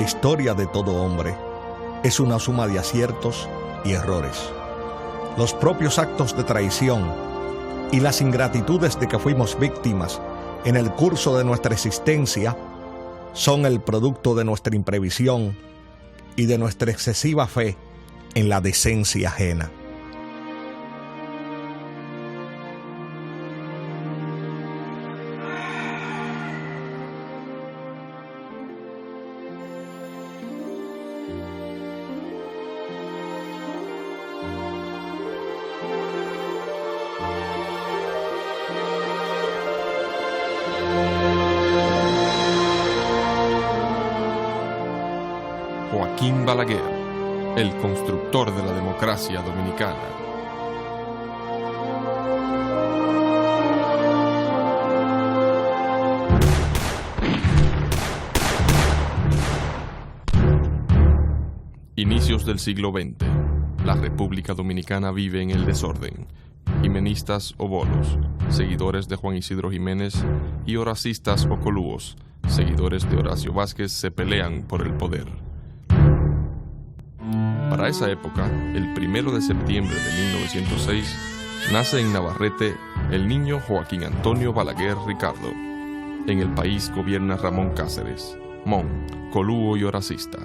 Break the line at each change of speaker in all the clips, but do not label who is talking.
La historia de todo hombre es una suma de aciertos y errores. Los propios actos de traición y las ingratitudes de que fuimos víctimas en el curso de nuestra existencia son el producto de nuestra imprevisión y de nuestra excesiva fe en la decencia ajena.
Joaquín Balaguer, el constructor de la democracia dominicana. Inicios del siglo XX. La República Dominicana vive en el desorden. Jimenistas o bolos, seguidores de Juan Isidro Jiménez, y horacistas o colúos, seguidores de Horacio Vázquez, se pelean por el poder. Para esa época, el 1 de septiembre de 1906, nace en Navarrete el niño Joaquín Antonio Balaguer Ricardo. En el país gobierna Ramón Cáceres, Mon, colúo y horacista.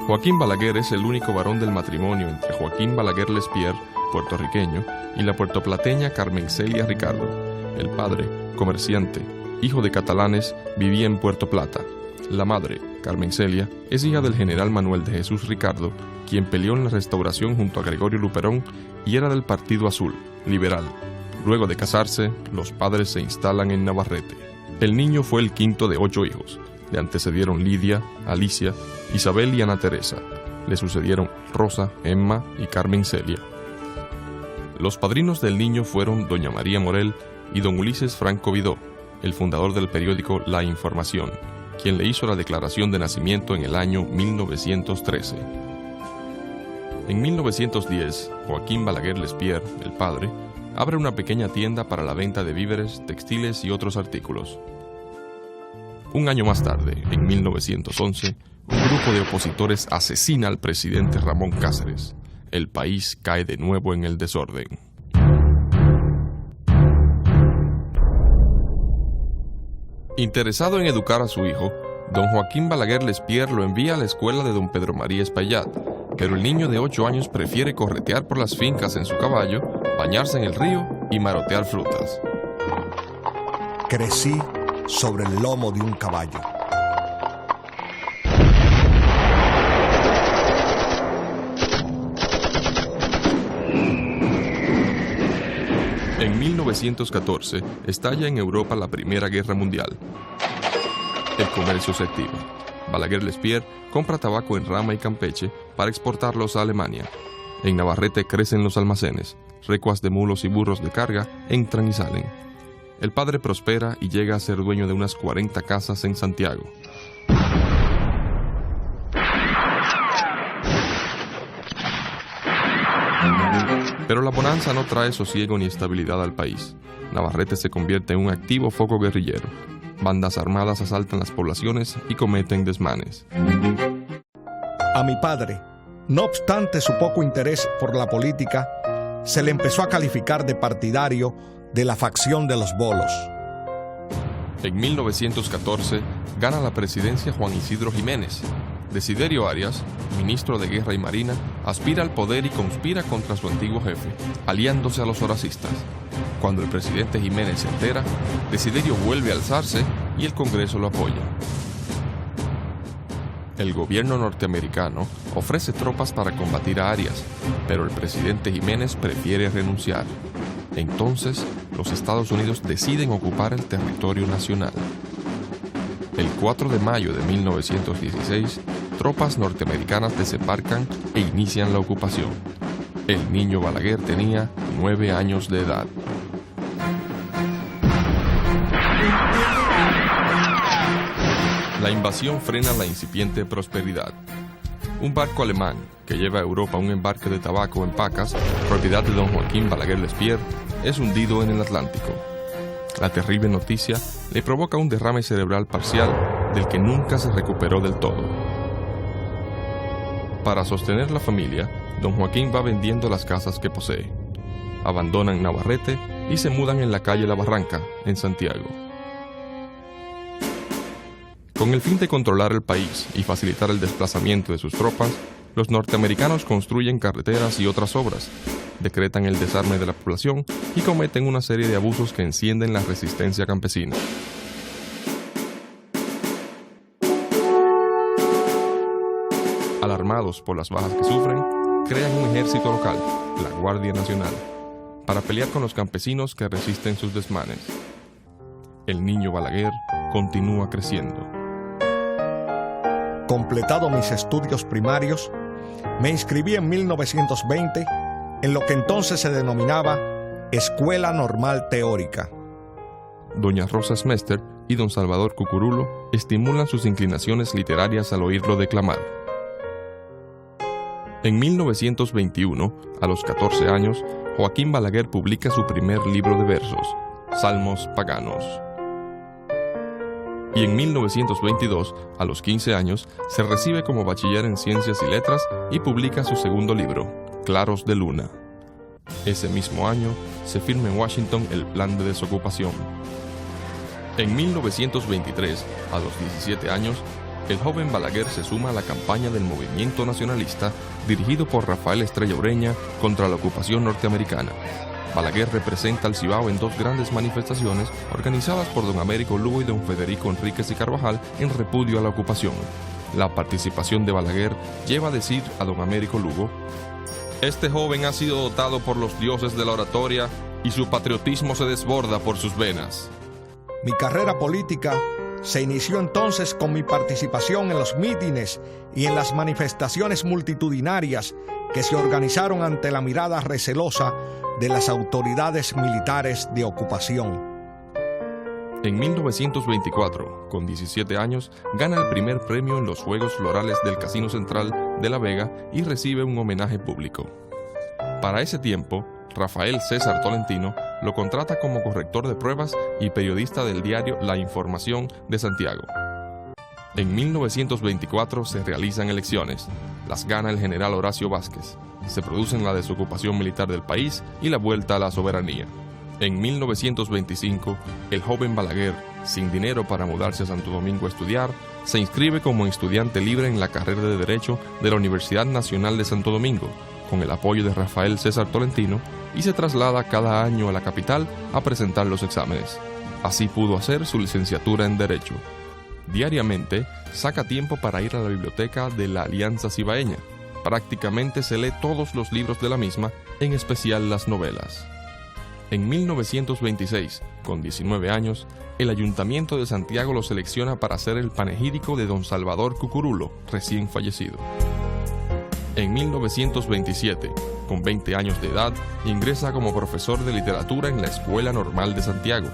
Joaquín Balaguer es el único varón del matrimonio entre Joaquín Balaguer Lespierre, puertorriqueño, y la puertoplateña Carmen Celia Ricardo. El padre, comerciante, hijo de catalanes, vivía en Puerto Plata. La madre, Carmen Celia, es hija del general Manuel de Jesús Ricardo, quien peleó en la Restauración junto a Gregorio Luperón y era del Partido Azul, liberal. Luego de casarse, los padres se instalan en Navarrete. El niño fue el quinto de 8 hijos. Le antecedieron Lidia, Alicia, Isabel y Ana Teresa. Le sucedieron Rosa, Emma y Carmen Celia. Los padrinos del niño fueron doña María Morel y don Ulises Franco Vidó, el fundador del periódico La Información, quien le hizo la declaración de nacimiento en el año 1913. En 1910, Joaquín Balaguer Lespierre, el padre, abre una pequeña tienda para la venta de víveres, textiles y otros artículos. Un año más tarde, en 1911, un grupo de opositores asesina al presidente Ramón Cáceres. El país cae de nuevo en el desorden. Interesado en educar a su hijo, don Joaquín Balaguer Lespierre lo envía a la escuela de don Pedro María Espaillat, pero el niño de 8 años prefiere corretear por las fincas en su caballo, bañarse en el río y marotear frutas.
Crecí sobre el lomo de un caballo.
En 1914 estalla en Europa la Primera Guerra Mundial. El comercio se activa. Balaguer Lespierre compra tabaco en Rama y Campeche para exportarlos a Alemania. En Navarrete crecen los almacenes. Recuas de mulos y burros de carga entran y salen. El padre prospera y llega a ser dueño de unas 40 casas en Santiago. Pero la bonanza no trae sosiego ni estabilidad al país. Navarrete se convierte en un activo foco guerrillero. Bandas armadas asaltan las poblaciones y cometen desmanes.
A mi padre, no obstante su poco interés por la política, se le empezó a calificar de partidario de la facción de los bolos.
En 1914 gana la presidencia Juan Isidro Jiménez. Desiderio Arias, ministro de Guerra y Marina, aspira al poder y conspira contra su antiguo jefe, aliándose a los horacistas. Cuando el presidente Jiménez se entera, Desiderio vuelve a alzarse y el Congreso lo apoya. El gobierno norteamericano ofrece tropas para combatir a Arias, pero el presidente Jiménez prefiere renunciar. Entonces, los Estados Unidos deciden ocupar el territorio nacional. El 4 de mayo de 1916, tropas norteamericanas desembarcan e inician la ocupación. El niño Balaguer tenía 9 años de edad. La invasión frena la incipiente prosperidad. un barco alemán que lleva a Europa un embarque de tabaco en pacas, propiedad de don Joaquín Balaguer Lespierre, es hundido en el Atlántico. La terrible noticia le provoca un derrame cerebral parcial del que nunca se recuperó del todo. Para sostener la familia, don Joaquín va vendiendo las casas que posee. Abandonan Navarrete y se mudan en la calle La Barranca, en Santiago. Con el fin de controlar el país y facilitar el desplazamiento de sus tropas, los norteamericanos construyen carreteras y otras obras, decretan el desarme de la población y cometen una serie de abusos que encienden la resistencia campesina. Alarmados por las bajas que sufren, crean un ejército local, la Guardia Nacional, para pelear con los campesinos que resisten sus desmanes. El niño Balaguer continúa creciendo.
Completado mis estudios primarios, me inscribí en 1920 en lo que entonces se denominaba Escuela Normal Teórica.
Doña Rosa Smester y don Salvador Cucurulo estimulan sus inclinaciones literarias al oírlo declamar. En 1921, a los 14 años, Joaquín Balaguer publica su primer libro de versos, Salmos Paganos. Y en 1922, a los 15 años, se recibe como bachiller en Ciencias y Letras y publica su segundo libro, Claros de Luna. Ese mismo año, se firma en Washington el Plan de Desocupación. En 1923, a los 17 años, el joven Balaguer se suma a la campaña del movimiento nacionalista dirigido por Rafael Estrella Ureña contra la ocupación norteamericana. Balaguer representa al Cibao en dos grandes manifestaciones organizadas por don Américo Lugo y don Federico Enríquez y Carvajal en repudio a la ocupación. La participación de Balaguer lleva a decir a don Américo Lugo: «Este joven ha sido dotado por los dioses de la oratoria y su patriotismo se desborda por sus venas».
Mi carrera política se inició entonces con mi participación en los mítines y en las manifestaciones multitudinarias que se organizaron ante la mirada recelosa de las autoridades militares de ocupación.
En 1924, con 17 años, gana el primer premio en los Juegos Florales del Casino Central de La Vega y recibe un homenaje público. Para ese tiempo, Rafael César Tolentino lo contrata como corrector de pruebas y periodista del diario La Información de Santiago. En 1924 se realizan elecciones. Las gana el general Horacio Vázquez. Se producen la desocupación militar del país y la vuelta a la soberanía. En 1925, el joven Balaguer, sin dinero para mudarse a Santo Domingo a estudiar, se inscribe como estudiante libre en la carrera de Derecho de la Universidad Nacional de Santo Domingo, con el apoyo de Rafael César Tolentino, y se traslada cada año a la capital a presentar los exámenes. Así pudo hacer su licenciatura en Derecho. Diariamente, saca tiempo para ir a la biblioteca de la Alianza Cibaeña. Prácticamente se lee todos los libros de la misma, en especial las novelas. En 1926, con 19 años, el Ayuntamiento de Santiago lo selecciona para ser el panegírico de don Salvador Cucurulo, recién fallecido. En 1927, con 20 años de edad, ingresa como profesor de literatura en la Escuela Normal de Santiago.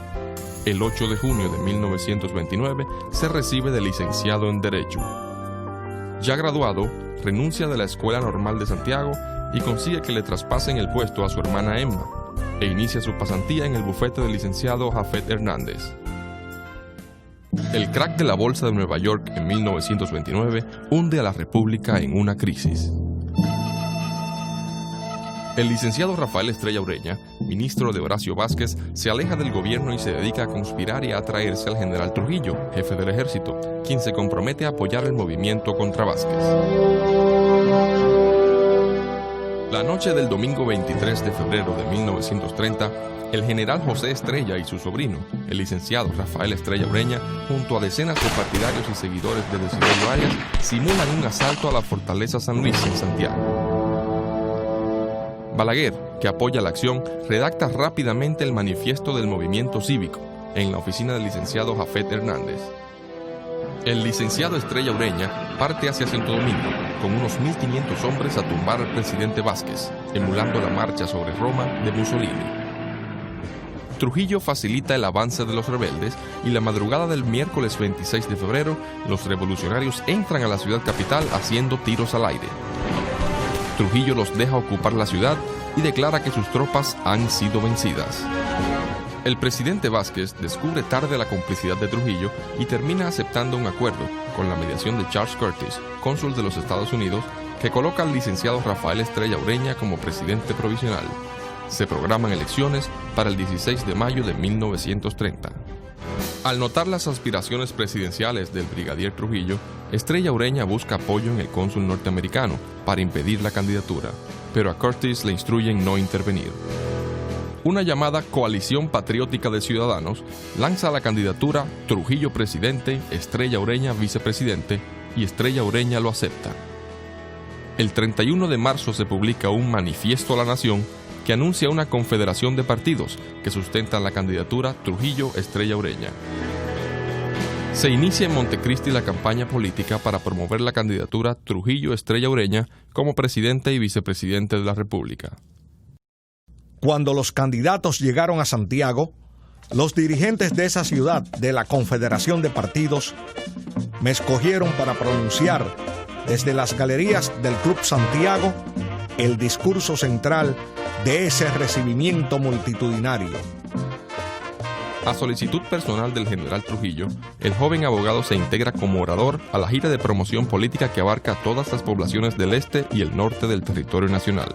El 8 de junio de 1929 se recibe de licenciado en Derecho. Ya graduado, renuncia de la Escuela Normal de Santiago y consigue que le traspasen el puesto a su hermana Emma, e inicia su pasantía en el bufete del licenciado Jafet Hernández. El crack de la Bolsa de Nueva York en 1929 hunde a la República en una crisis. El licenciado Rafael Estrella Ureña, ministro de Horacio Vázquez, se aleja del gobierno y se dedica a conspirar y a atraerse al general Trujillo, jefe del ejército, quien se compromete a apoyar el movimiento contra Vázquez. La noche del domingo 23 de febrero de 1930, el general José Estrella y su sobrino, el licenciado Rafael Estrella Ureña, junto a decenas de partidarios y seguidores de Desiderio Arias, simulan un asalto a la Fortaleza San Luis en Santiago. Balaguer, que apoya la acción, redacta rápidamente el manifiesto del movimiento cívico en la oficina del licenciado Jafet Hernández. El licenciado Estrella Ureña parte hacia Santo Domingo con unos 1.500 hombres a tumbar al presidente Vázquez, emulando la marcha sobre Roma de Mussolini. Trujillo facilita el avance de los rebeldes y la madrugada del miércoles 26 de febrero, los revolucionarios entran a la ciudad capital haciendo tiros al aire. Trujillo los deja ocupar la ciudad y declara que sus tropas han sido vencidas. El presidente Vázquez descubre tarde la complicidad de Trujillo y termina aceptando un acuerdo con la mediación de Charles Curtis, cónsul de los Estados Unidos, que coloca al licenciado Rafael Estrella Ureña como presidente provisional. Se programan elecciones para el 16 de mayo de 1930. Al notar las aspiraciones presidenciales del brigadier Trujillo, Estrella Ureña busca apoyo en el cónsul norteamericano para impedir la candidatura, pero a Curtis le instruyen no intervenir. Una llamada Coalición Patriótica de Ciudadanos lanza la candidatura Trujillo presidente, Estrella Ureña vicepresidente, y Estrella Ureña lo acepta. El 31 de marzo se publica un manifiesto a la nación que anuncia una confederación de partidos que sustentan la candidatura Trujillo-Estrella Ureña. Se inicia en Montecristi la campaña política para promover la candidatura Trujillo-Estrella Ureña como presidente y vicepresidente de la República.
Cuando los candidatos llegaron a Santiago, los dirigentes de esa ciudad de la Confederación de Partidos me escogieron para pronunciar desde las galerías del Club Santiago el discurso central de ese recibimiento multitudinario.
A solicitud personal del general Trujillo, el joven abogado se integra como orador a la gira de promoción política que abarca todas las poblaciones del este y el norte del territorio nacional.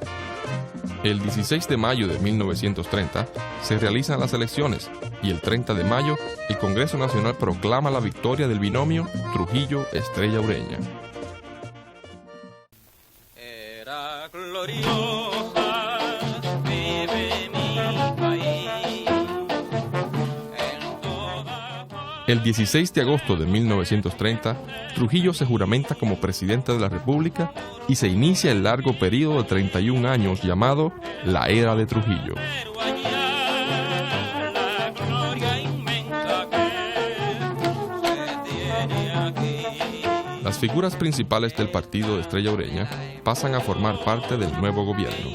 El 16 de mayo de 1930 se realizan las elecciones y el 30 de mayo el Congreso Nacional proclama la victoria del binomio Trujillo-Estrella Ureña.
Era gloriosa, vive mi país.
El 16 de agosto de 1930, Trujillo se juramenta como presidente de la República y se inicia el largo periodo de 31 años llamado la Era de Trujillo. Las figuras principales del partido de Estrella Ureña pasan a formar parte del nuevo gobierno.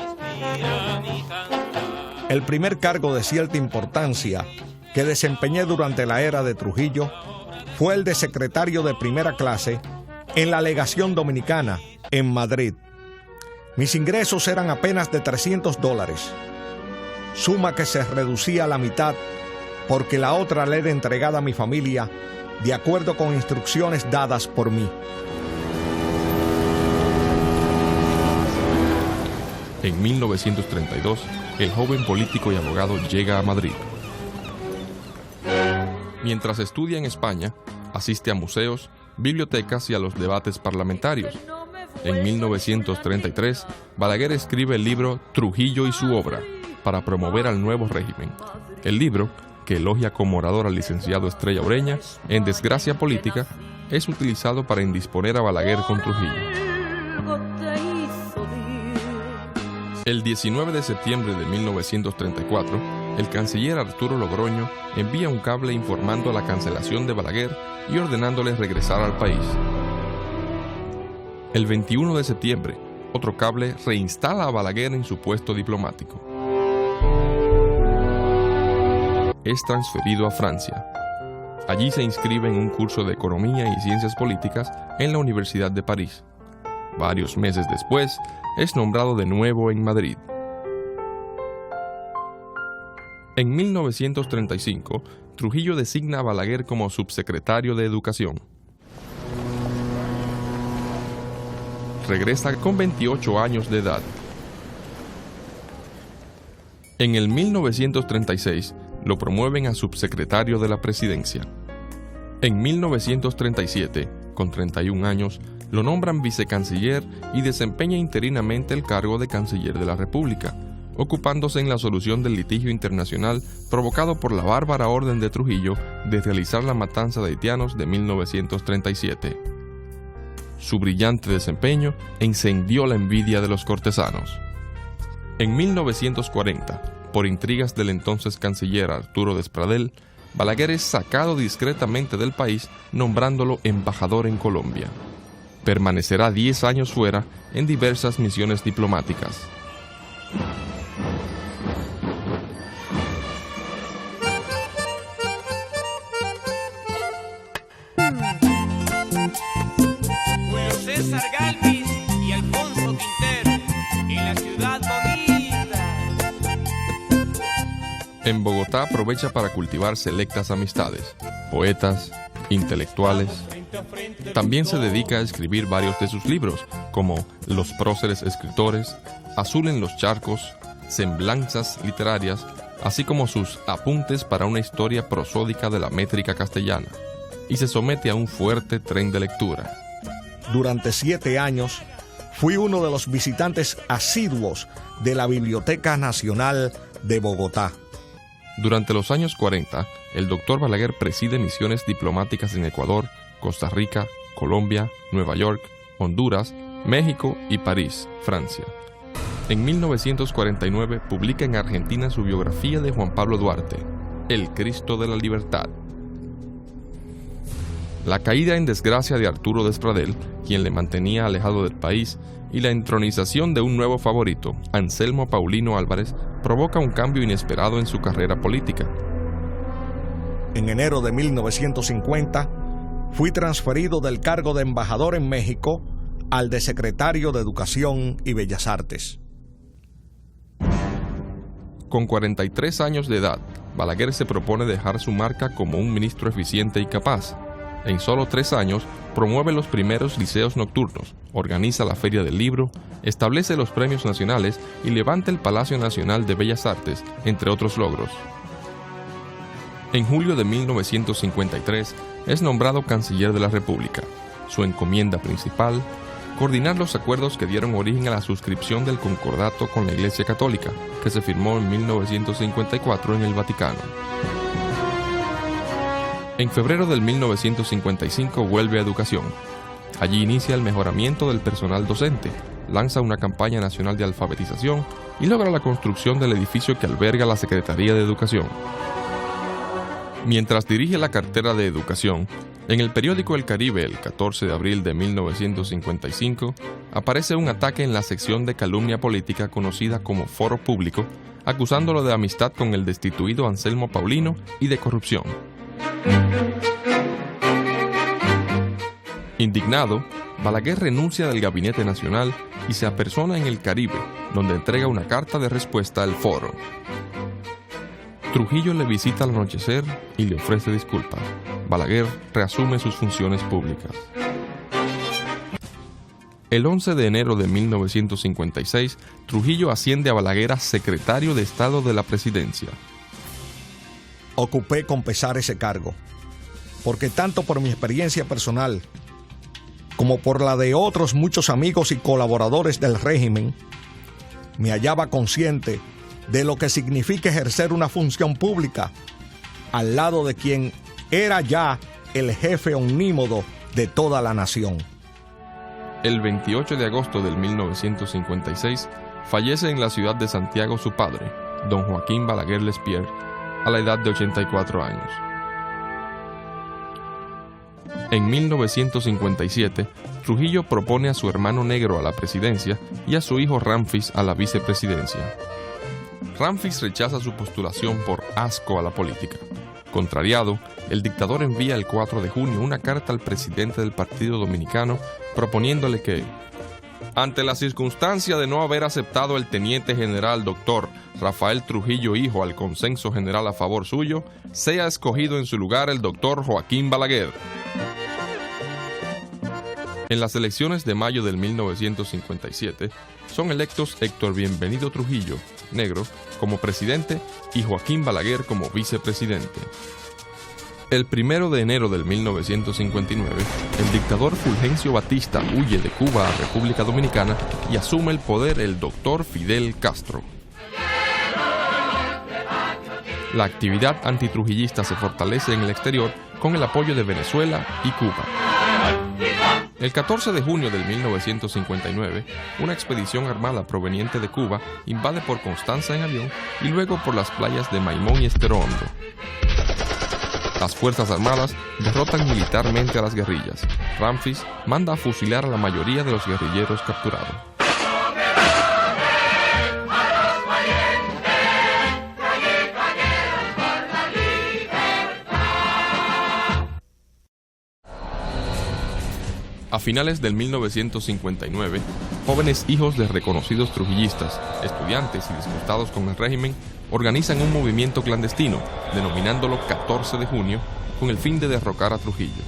El primer cargo de cierta importancia que desempeñé durante la era de Trujillo fue el de secretario de primera clase en la legación dominicana en Madrid. Mis ingresos eran apenas de $300, suma que se reducía a la mitad porque la otra le era entregada a mi familia de acuerdo con instrucciones dadas por mí.
En 1932, el joven político y abogado llega a Madrid. Mientras estudia en España, asiste a museos, bibliotecas y a los debates parlamentarios. En 1933, Balaguer escribe el libro Trujillo y su obra, para promover al nuevo régimen. El libro, que elogia como orador al licenciado Estrella Ureña, en desgracia política, es utilizado para indisponer a Balaguer con Trujillo. El 19 de septiembre de 1934, el canciller Arturo Logroño envía un cable informando la cancelación de Balaguer y ordenándole regresar al país. El 21 de septiembre, otro cable reinstala a Balaguer en su puesto diplomático. Es transferido a Francia. Allí se inscribe en un curso de Economía y Ciencias Políticas en la Universidad de París. Varios meses después, es nombrado de nuevo en Madrid. En 1935, Trujillo designa a Balaguer como subsecretario de Educación. Regresa con 28 años de edad. En el 1936, lo promueven a subsecretario de la Presidencia. En 1937, con 31 años, lo nombran vicecanciller y desempeña interinamente el cargo de canciller de la República, ocupándose en la solución del litigio internacional provocado por la bárbara orden de Trujillo de realizar la matanza de haitianos de 1937. Su brillante desempeño encendió la envidia de los cortesanos. En 1940, por intrigas del entonces canciller Arturo Despradel, Balaguer es sacado discretamente del país, nombrándolo embajador en Colombia. Permanecerá 10 años fuera en diversas misiones diplomáticas. En Bogotá aprovecha para cultivar selectas amistades, poetas, intelectuales. También se dedica a escribir varios de sus libros, como Los próceres escritores, Azul en los charcos, Semblanzas literarias, así como sus apuntes para una historia prosódica de la métrica castellana, y se somete a un fuerte tren de lectura.
Durante 7 años, fui uno de los visitantes asiduos de la Biblioteca Nacional de Bogotá.
Durante los años 40, el Dr. Balaguer preside misiones diplomáticas en Ecuador, Costa Rica, Colombia, Nueva York, Honduras, México y París, Francia. En 1949 publica en Argentina su biografía de Juan Pablo Duarte, El Cristo de la Libertad. La caída en desgracia de Arturo Despradel, quien le mantenía alejado del país, y la entronización de un nuevo favorito, Anselmo Paulino Álvarez, provoca un cambio inesperado en su carrera política.
En enero de 1950, fui transferido del cargo de embajador en México al de secretario de Educación y Bellas Artes.
Con 43 años de edad, Balaguer se propone dejar su marca como un ministro eficiente y capaz. En solo 3 años, promueve los primeros liceos nocturnos, organiza la Feria del Libro, establece los premios nacionales y levanta el Palacio Nacional de Bellas Artes, entre otros logros. En julio de 1953, es nombrado Canciller de la República. Su encomienda principal, coordinar los acuerdos que dieron origen a la suscripción del Concordato con la Iglesia Católica, que se firmó en 1954 en el Vaticano. En febrero del 1955 vuelve a Educación. Allí inicia el mejoramiento del personal docente, lanza una campaña nacional de alfabetización y logra la construcción del edificio que alberga la Secretaría de Educación. Mientras dirige la cartera de Educación, en el periódico El Caribe, el 14 de abril de 1955, aparece un ataque en la sección de calumnia política conocida como Foro Público, acusándolo de amistad con el destituido Anselmo Paulino y de corrupción. Indignado, Balaguer renuncia del Gabinete Nacional y se apersona en el Caribe, donde entrega una carta de respuesta al Foro. Trujillo le visita al anochecer y le ofrece disculpas. Balaguer reasume sus funciones públicas. El 11 de enero de 1956, Trujillo asciende a Balaguer a secretario de Estado de la Presidencia.
Ocupé con pesar ese cargo, porque tanto por mi experiencia personal como por la de otros muchos amigos y colaboradores del régimen, me hallaba consciente de lo que significa ejercer una función pública al lado de quien era ya el jefe omnímodo de toda la nación.
El 28 de agosto de 1956 fallece en la ciudad de Santiago su padre, don Joaquín Balaguer Lespierre, a la edad de 84 años. En 1957, Trujillo propone a su hermano negro a la presidencia y a su hijo Ramfis a la vicepresidencia. Ramfis rechaza su postulación por asco a la política. Contrariado, el dictador envía el 4 de junio una carta al presidente del Partido Dominicano proponiéndole que, ante la circunstancia de no haber aceptado el teniente general Dr. Rafael Trujillo hijo al consenso general a favor suyo, sea escogido en su lugar el Dr. Joaquín Balaguer. En las elecciones de mayo del 1957, son electos Héctor Bienvenido Trujillo, negro, como presidente y Joaquín Balaguer como vicepresidente. El 1 de enero del 1959, el dictador Fulgencio Batista huye de Cuba a República Dominicana y asume el poder el doctor Fidel Castro. La actividad antitrujillista se fortalece en el exterior con el apoyo de Venezuela y Cuba. El 14 de junio de 1959, una expedición armada proveniente de Cuba invade por Constanza en avión y luego por las playas de Maimón y Estero Hondo. Las Fuerzas Armadas derrotan militarmente a las guerrillas. Ramfis manda a fusilar a la mayoría de los guerrilleros capturados. A finales del 1959, jóvenes hijos de reconocidos trujillistas, estudiantes y disgustados con el régimen, organizan un movimiento clandestino, denominándolo 14 de junio, con el fin de derrocar a Trujillo.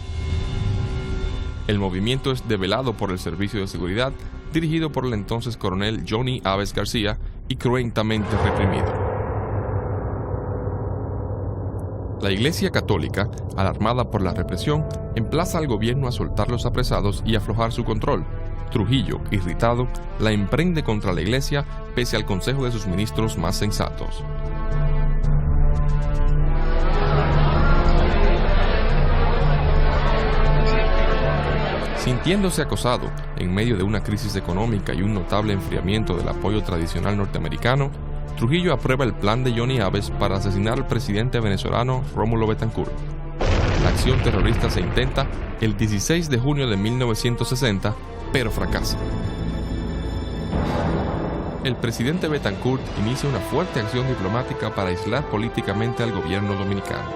El movimiento es develado por el Servicio de Seguridad, dirigido por el entonces coronel Johnny Aves García y cruentamente reprimido. La Iglesia Católica, alarmada por la represión, emplaza al gobierno a soltar los apresados y aflojar su control. Trujillo, irritado, la emprende contra la Iglesia pese al consejo de sus ministros más sensatos. Sintiéndose acosado en medio de una crisis económica y un notable enfriamiento del apoyo tradicional norteamericano, Trujillo aprueba el plan de Johnny Aves para asesinar al presidente venezolano Rómulo Betancourt. La acción terrorista se intenta el 16 de junio de 1960, pero fracasa. El presidente Betancourt inicia una fuerte acción diplomática para aislar políticamente al gobierno dominicano.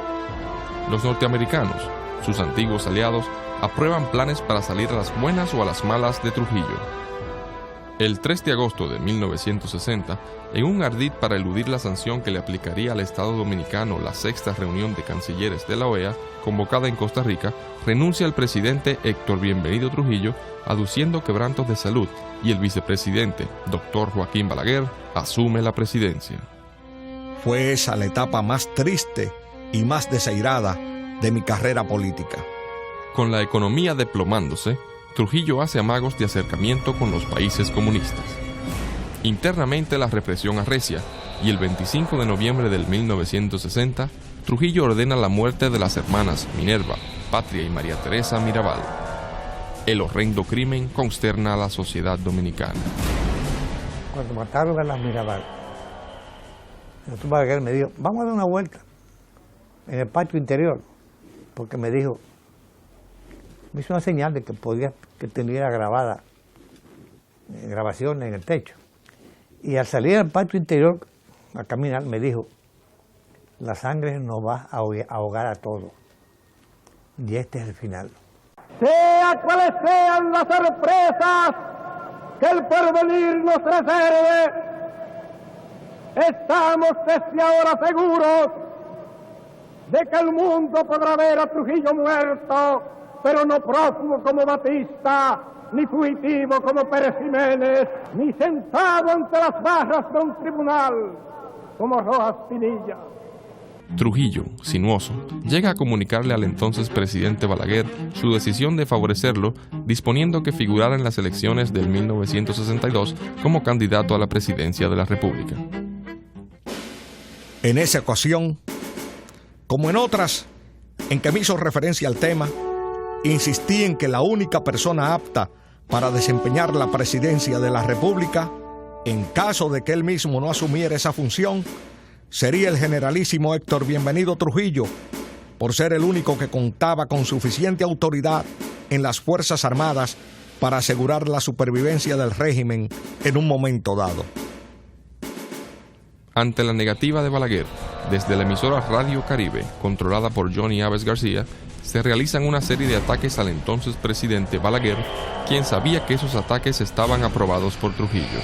Los norteamericanos, sus antiguos aliados, aprueban planes para salir a las buenas o a las malas de Trujillo. El 3 de agosto de 1960, en un ardid para eludir la sanción que le aplicaría al Estado Dominicano la sexta reunión de cancilleres de la OEA, convocada en Costa Rica, renuncia el presidente Héctor Bienvenido Trujillo, aduciendo quebrantos de salud, y el vicepresidente, Dr. Joaquín Balaguer, asume la presidencia.
Fue esa la etapa más triste y más desairada de mi carrera política.
Con la economía desplomándose, Trujillo hace amagos de acercamiento con los países comunistas. Internamente la represión arrecia, y el 25 de noviembre del 1960, Trujillo ordena la muerte de las hermanas Minerva, Patria y María Teresa Mirabal. El horrendo crimen consterna a la sociedad dominicana.
Cuando mataron a las Mirabal, el doctor Balaguer me dijo, vamos a dar una vuelta en el patio interior, porque me dijo, me hizo una señal de que tenía grabaciones en el techo. Y al salir al patio interior a caminar, me dijo, la sangre nos va a ahogar a todos. Y este es el final.
Sea cuales sean las sorpresas que el porvenir nos reserve, estamos desde ahora seguros de que el mundo podrá ver a Trujillo muerto, pero no prófugo como Batista, ni fugitivo como Pérez Jiménez, ni sentado ante las barras de un tribunal como Rojas Pinilla.
Trujillo, sinuoso, llega a comunicarle al entonces presidente Balaguer su decisión de favorecerlo, disponiendo que figurara en las elecciones del 1962 como candidato a la presidencia de la República.
En esa ocasión, como en otras en que me hizo referencia al tema, insistí en que la única persona apta para desempeñar la presidencia de la República, en caso de que él mismo no asumiera esa función, sería el generalísimo Héctor Bienvenido Trujillo, por ser el único que contaba con suficiente autoridad en las Fuerzas Armadas para asegurar la supervivencia del régimen en un momento dado.
Ante la negativa de Balaguer, desde la emisora Radio Caribe, controlada por Johnny Aves García, se realizan una serie de ataques al entonces presidente Balaguer, quien sabía que esos ataques estaban aprobados por Trujillo.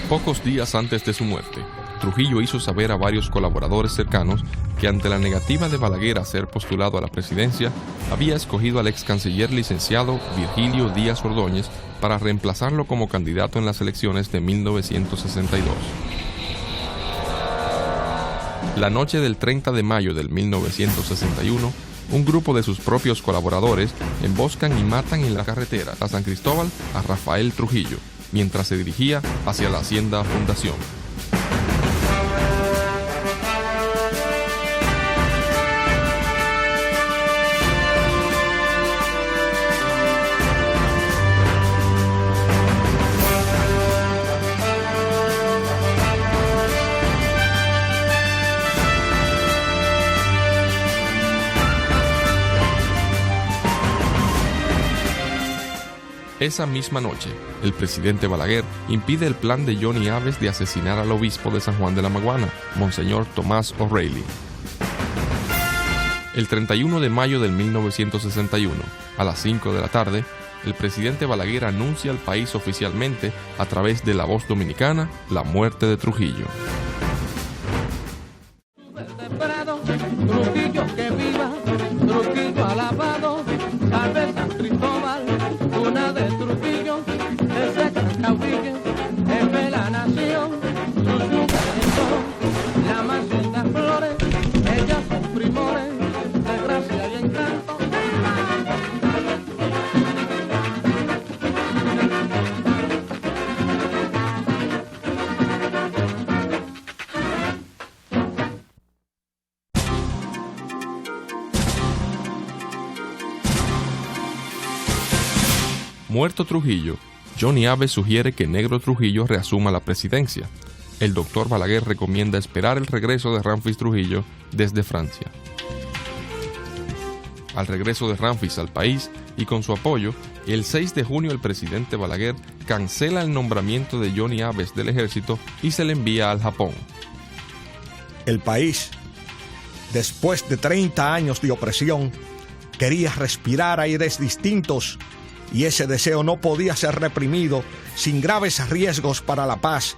Pocos días antes de su muerte, Trujillo hizo saber a varios colaboradores cercanos que ante la negativa de Balaguer a ser postulado a la presidencia, había escogido al ex canciller licenciado Virgilio Díaz Ordóñez para reemplazarlo como candidato en las elecciones de 1962. La noche del 30 de mayo del 1961, un grupo de sus propios colaboradores emboscan y matan en la carretera a San Cristóbal a Rafael Trujillo, mientras se dirigía hacia la Hacienda Fundación. Esa misma noche, el presidente Balaguer impide el plan de Johnny Aves de asesinar al obispo de San Juan de la Maguana, Monseñor Tomás O'Reilly. El 31 de mayo de 1961, A las 5 de la tarde, el presidente Balaguer anuncia al país oficialmente, a través de La Voz Dominicana, la muerte de Trujillo.
Trujillo que viva, Trujillo alabado, salve San Cristóbal, una de Trujillo, ese gran caudillo, jefe de la nación, sus mujeres son la mansión de flores, ellas son primores, de gracia y encanto.
Muerto Trujillo, Johnny Abe sugiere que Negro Trujillo reasuma la presidencia. El doctor Balaguer recomienda esperar el regreso de Ramfis Trujillo desde Francia. Al regreso de Ramfis al país y con su apoyo, el 6 de junio el presidente Balaguer cancela el nombramiento de Johnny Abe del ejército y se le envía al Japón.
El país, después de 30 años de opresión, quería respirar aires distintos y ese deseo no podía ser reprimido sin graves riesgos para la paz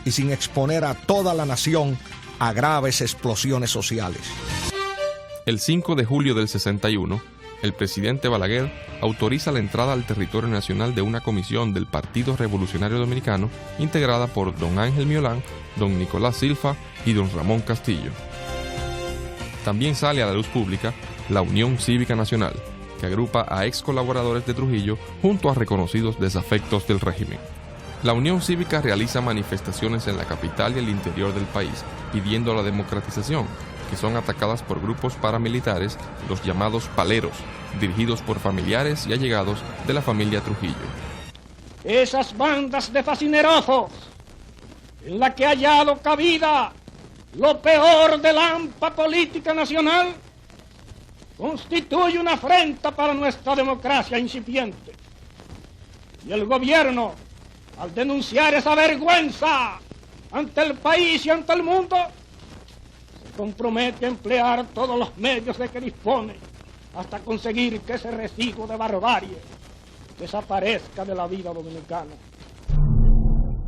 y sin exponer a toda la nación a graves explosiones sociales.
El 5 de julio del 61, el presidente Balaguer autoriza la entrada al territorio nacional de una comisión del Partido Revolucionario Dominicano integrada por don Ángel Miolán, don Nicolás Silfa y don Ramón Castillo. También sale a la luz pública la Unión Cívica Nacional, que agrupa a ex colaboradores de Trujillo junto a reconocidos desafectos del régimen. La Unión Cívica realiza manifestaciones en la capital y el interior del país, pidiendo la democratización, que son atacadas por grupos paramilitares, los llamados paleros, dirigidos por familiares y allegados de la familia Trujillo.
Esas bandas de fascinerosos, en la que ha hallado cabida lo peor de la AMPA política nacional, constituye una afrenta para nuestra democracia incipiente. Y el gobierno, al denunciar esa vergüenza ante el país y ante el mundo, se compromete a emplear todos los medios de que dispone hasta conseguir que ese residuo de barbarie desaparezca de la vida dominicana.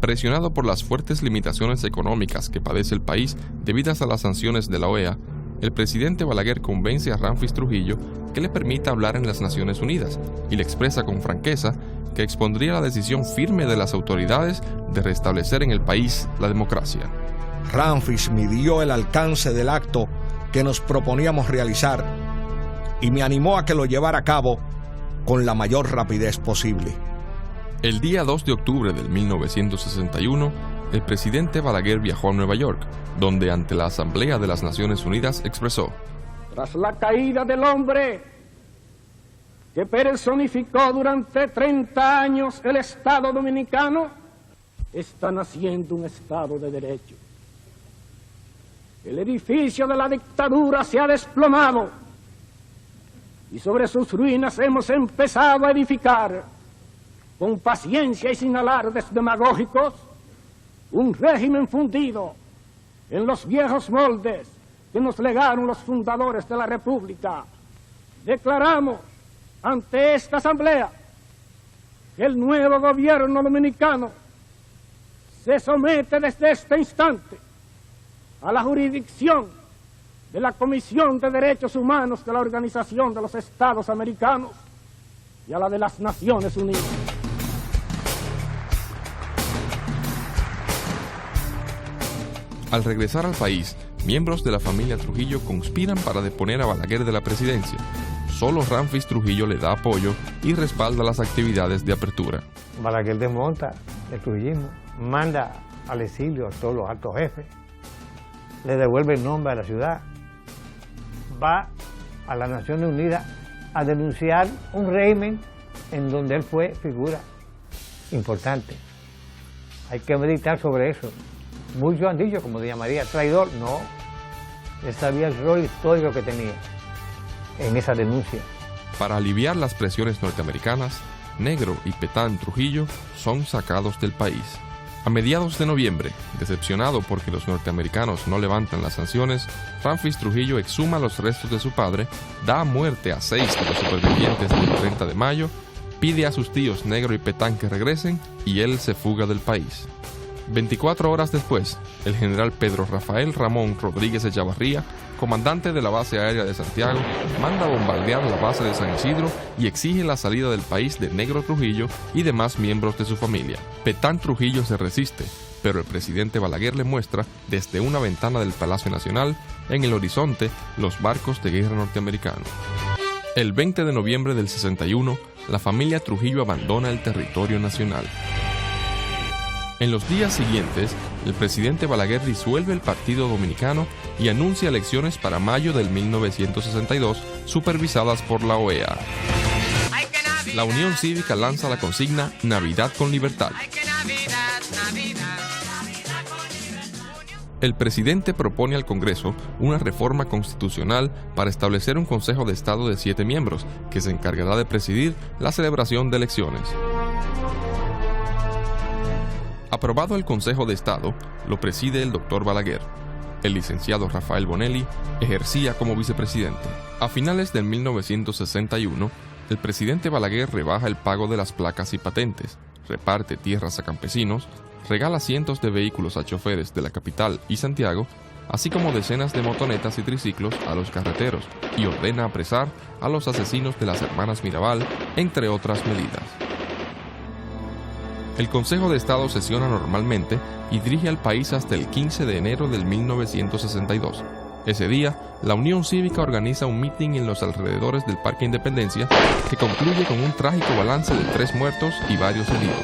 Presionado por las fuertes limitaciones económicas que padece el país debidas a las sanciones de la OEA, el presidente Balaguer convence a Ramfis Trujillo que le permita hablar en las Naciones Unidas y le expresa con franqueza que expondría la decisión firme de las autoridades de restablecer en el país la democracia.
Ramfis midió el alcance del acto que nos proponíamos realizar y me animó a que lo llevara a cabo con la mayor rapidez posible.
El día 2 de octubre del 1961, el presidente Balaguer viajó a Nueva York, donde ante la Asamblea de las Naciones Unidas expresó:
tras la caída del hombre que personificó durante 30 años el Estado dominicano, está naciendo un Estado de derecho. El edificio de la dictadura se ha desplomado y sobre sus ruinas hemos empezado a edificar, con paciencia y sin alardes demagógicos, un régimen fundido en los viejos moldes que nos legaron los fundadores de la República. Declaramos ante esta Asamblea que el nuevo gobierno dominicano se somete desde este instante a la jurisdicción de la Comisión de Derechos Humanos de la Organización de los Estados Americanos y a la de las Naciones Unidas.
Al regresar al país, miembros de la familia Trujillo conspiran para deponer a Balaguer de la presidencia. Solo Ramfis Trujillo le da apoyo y respalda las actividades de apertura.
Balaguer desmonta el trujillismo, manda al exilio a todos los altos jefes, le devuelve el nombre a la ciudad, va a las Naciones Unidas a denunciar un régimen en donde él fue figura importante. Hay que meditar sobre eso. Muchos han dicho, como doña María, traidor. No, él sabía el rol histórico que tenía en esa denuncia.
Para aliviar las presiones norteamericanas, Negro y Petán Trujillo son sacados del país. A mediados de noviembre, decepcionado porque los norteamericanos no levantan las sanciones, Ramfis Trujillo exhuma los restos de su padre, da muerte a 6 de los supervivientes del 30 de mayo, pide a sus tíos Negro y Petán que regresen y él se fuga del país. 24 horas después, el general Pedro Rafael Ramón Rodríguez Echavarría, comandante de la base aérea de Santiago, manda bombardear la base de San Isidro y exige la salida del país de Negro Trujillo y demás miembros de su familia. Petán Trujillo se resiste, pero el presidente Balaguer le muestra, desde una ventana del Palacio Nacional, en el horizonte, los barcos de guerra norteamericanos. El 20 de noviembre del 61, la familia Trujillo abandona el territorio nacional. En los días siguientes, el presidente Balaguer disuelve el Partido Dominicano y anuncia elecciones para mayo del 1962, supervisadas por la OEA. La Unión Cívica lanza la consigna Navidad con Libertad. El presidente propone al Congreso una reforma constitucional para establecer un Consejo de Estado de 7 miembros, que se encargará de presidir la celebración de elecciones. Aprobado el Consejo de Estado, lo preside el doctor Balaguer. El licenciado Rafael Bonelli ejercía como vicepresidente. A finales de 1961, el presidente Balaguer rebaja el pago de las placas y patentes, reparte tierras a campesinos, regala cientos de vehículos a choferes de la capital y Santiago, así como decenas de motonetas y triciclos a los carreteros, y ordena apresar a los asesinos de las hermanas Mirabal, entre otras medidas. El Consejo de Estado sesiona normalmente y dirige al país hasta el 15 de enero del 1962. Ese día, la Unión Cívica organiza un mitin en los alrededores del Parque Independencia que concluye con un trágico balance de 3 muertos y varios heridos.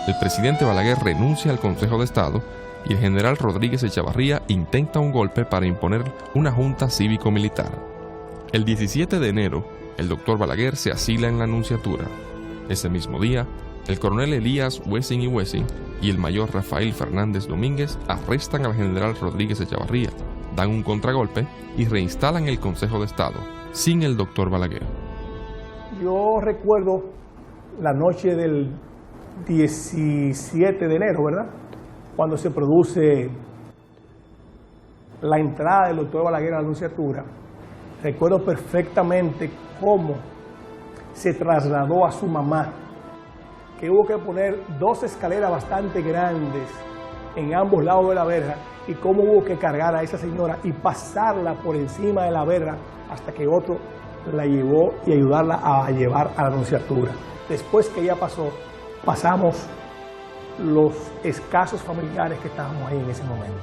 El presidente Balaguer renuncia al Consejo de Estado y el general Rodríguez Echavarría intenta un golpe para imponer una junta cívico-militar. El 17 de enero, el doctor Balaguer se asila en la Nunciatura. Ese mismo día, el coronel Elías Wessing y Wessing y el mayor Rafael Fernández Domínguez arrestan al general Rodríguez Echavarría, dan un contragolpe y reinstalan el Consejo de Estado, sin el doctor Balaguer.
Yo recuerdo la noche del 17 de enero, ¿verdad?, cuando se produce la entrada del doctor Balaguer a la Nunciatura. Recuerdo perfectamente cómo se trasladó a su mamá, que hubo que poner 2 escaleras bastante grandes en ambos lados de la verja, y cómo hubo que cargar a esa señora y pasarla por encima de la verja hasta que otro la llevó y ayudarla a llevar a la Nunciatura. Después que ella pasó, pasamos los escasos familiares que estábamos ahí en ese momento.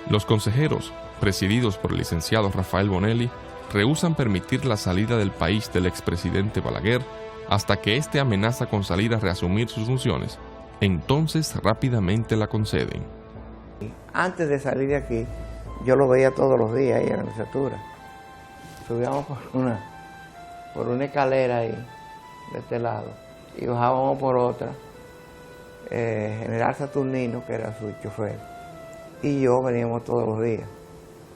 Los consejeros, presididos por el licenciado Rafael Bonelli, rehúsan permitir la salida del país del expresidente Balaguer hasta que éste amenaza con salir a reasumir sus funciones. Entonces rápidamente la conceden.
Antes de salir de aquí, yo lo veía todos los días ahí en la Nunciatura. Subíamos por una escalera ahí, de este lado, y bajábamos por otra. General Saturnino, que era su chofer, y yo veníamos todos los días,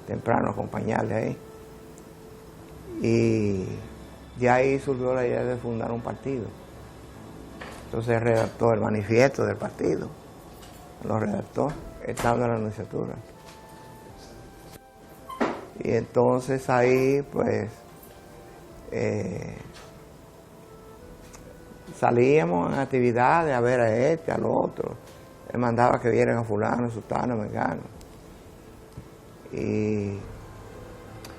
temprano, a acompañarle ahí. Y de ahí surgió la idea de fundar un partido. Entonces redactó el manifiesto del partido, lo redactó estando en la Nunciatura. Y entonces ahí pues salíamos en actividades a ver a este, al otro. Él mandaba que vieran a fulano, sultano, mengano. Y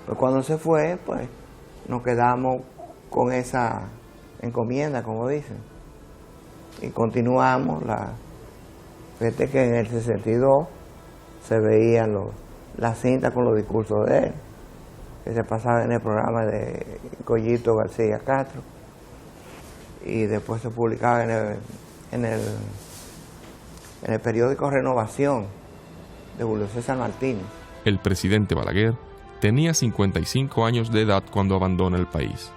pues cuando se fue, pues nos quedamos con esa encomienda, como dicen. Y continuamos. Fíjate que en el 62 se veían las cintas con los discursos de él, que se pasaban en el programa de Collito García Castro, y después se publicaba en el periódico Renovación de Julio César Martínez.
El presidente Balaguer tenía 55 años de edad cuando abandona el país.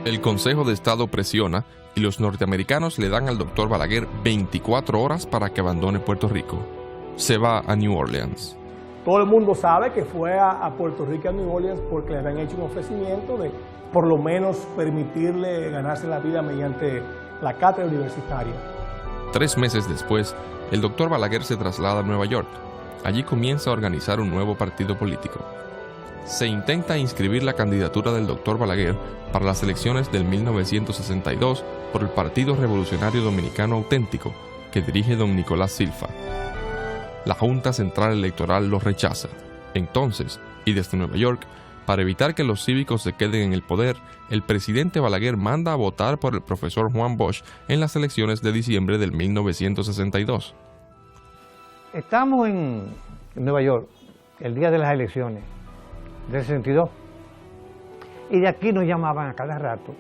El Consejo de Estado presiona y los norteamericanos le dan al doctor Balaguer 24 horas para que abandone Puerto Rico. Se va a New Orleans.
Todo el mundo sabe que fue a Puerto Rico, a New Orleans, porque le habían hecho un ofrecimiento de por lo menos permitirle ganarse la vida mediante la cátedra universitaria.
3 meses después, el doctor Balaguer se traslada a Nueva York. Allí comienza a organizar un nuevo partido político. Se intenta inscribir la candidatura del doctor Balaguer para las elecciones del 1962 por el Partido Revolucionario Dominicano Auténtico, que dirige don Nicolás Silfa. La Junta Central Electoral lo rechaza. Entonces, y desde Nueva York, para evitar que los cívicos se queden en el poder, el presidente Balaguer manda a votar por el profesor Juan Bosch en las elecciones de diciembre del 1962.
Estamos en Nueva York, el día de las elecciones del 62, y de aquí nos llamaban a cada rato,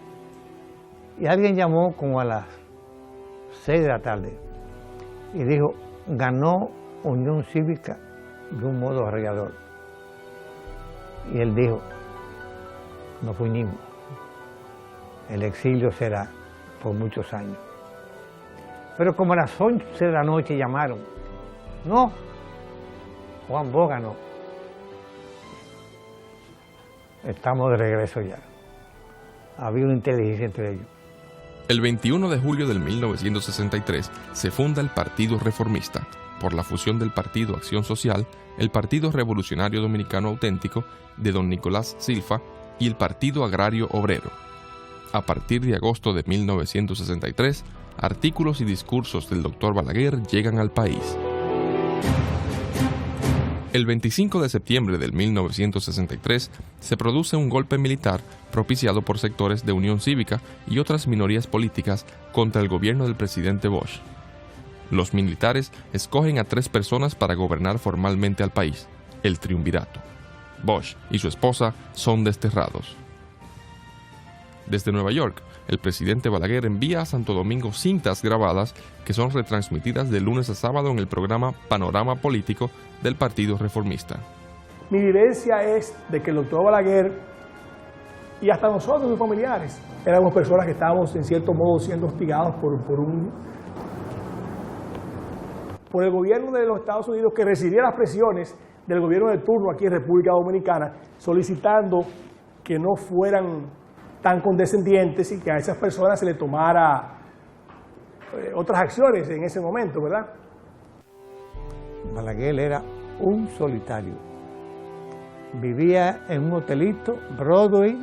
y alguien llamó como a las 6 de la tarde, y dijo, ganó Unión Cívica de un modo arrollador. Y él dijo, nos fuimos, el exilio será por muchos años. Pero como a las 11 de la noche llamaron, no, Juan Bosch ganó. Estamos de regreso ya. Había una inteligencia entre ellos.
El 21 de julio del 1963 se funda el Partido Reformista, por la fusión del Partido Acción Social, el Partido Revolucionario Dominicano Auténtico de don Nicolás Silfa y el Partido Agrario Obrero. A partir de agosto de 1963, artículos y discursos del doctor Balaguer llegan al país. El 25 de septiembre de 1963 se produce un golpe militar propiciado por sectores de Unión Cívica y otras minorías políticas contra el gobierno del presidente Bosch. Los militares escogen a 3 personas para gobernar formalmente al país, el triunvirato. Bosch y su esposa son desterrados. Desde Nueva York, el presidente Balaguer envía a Santo Domingo cintas grabadas que son retransmitidas de lunes a sábado en el programa Panorama Político del Partido Reformista.
Mi evidencia es de que el doctor Balaguer y hasta nosotros, sus familiares, éramos personas que estábamos en cierto modo siendo hostigados por el gobierno de los Estados Unidos, que recibía las presiones del gobierno de turno aquí en República Dominicana, solicitando que no fueran tan condescendientes y que a esas personas se le tomara otras acciones en ese momento, ¿verdad?
Balaguer era un solitario. Vivía en un hotelito, Broadway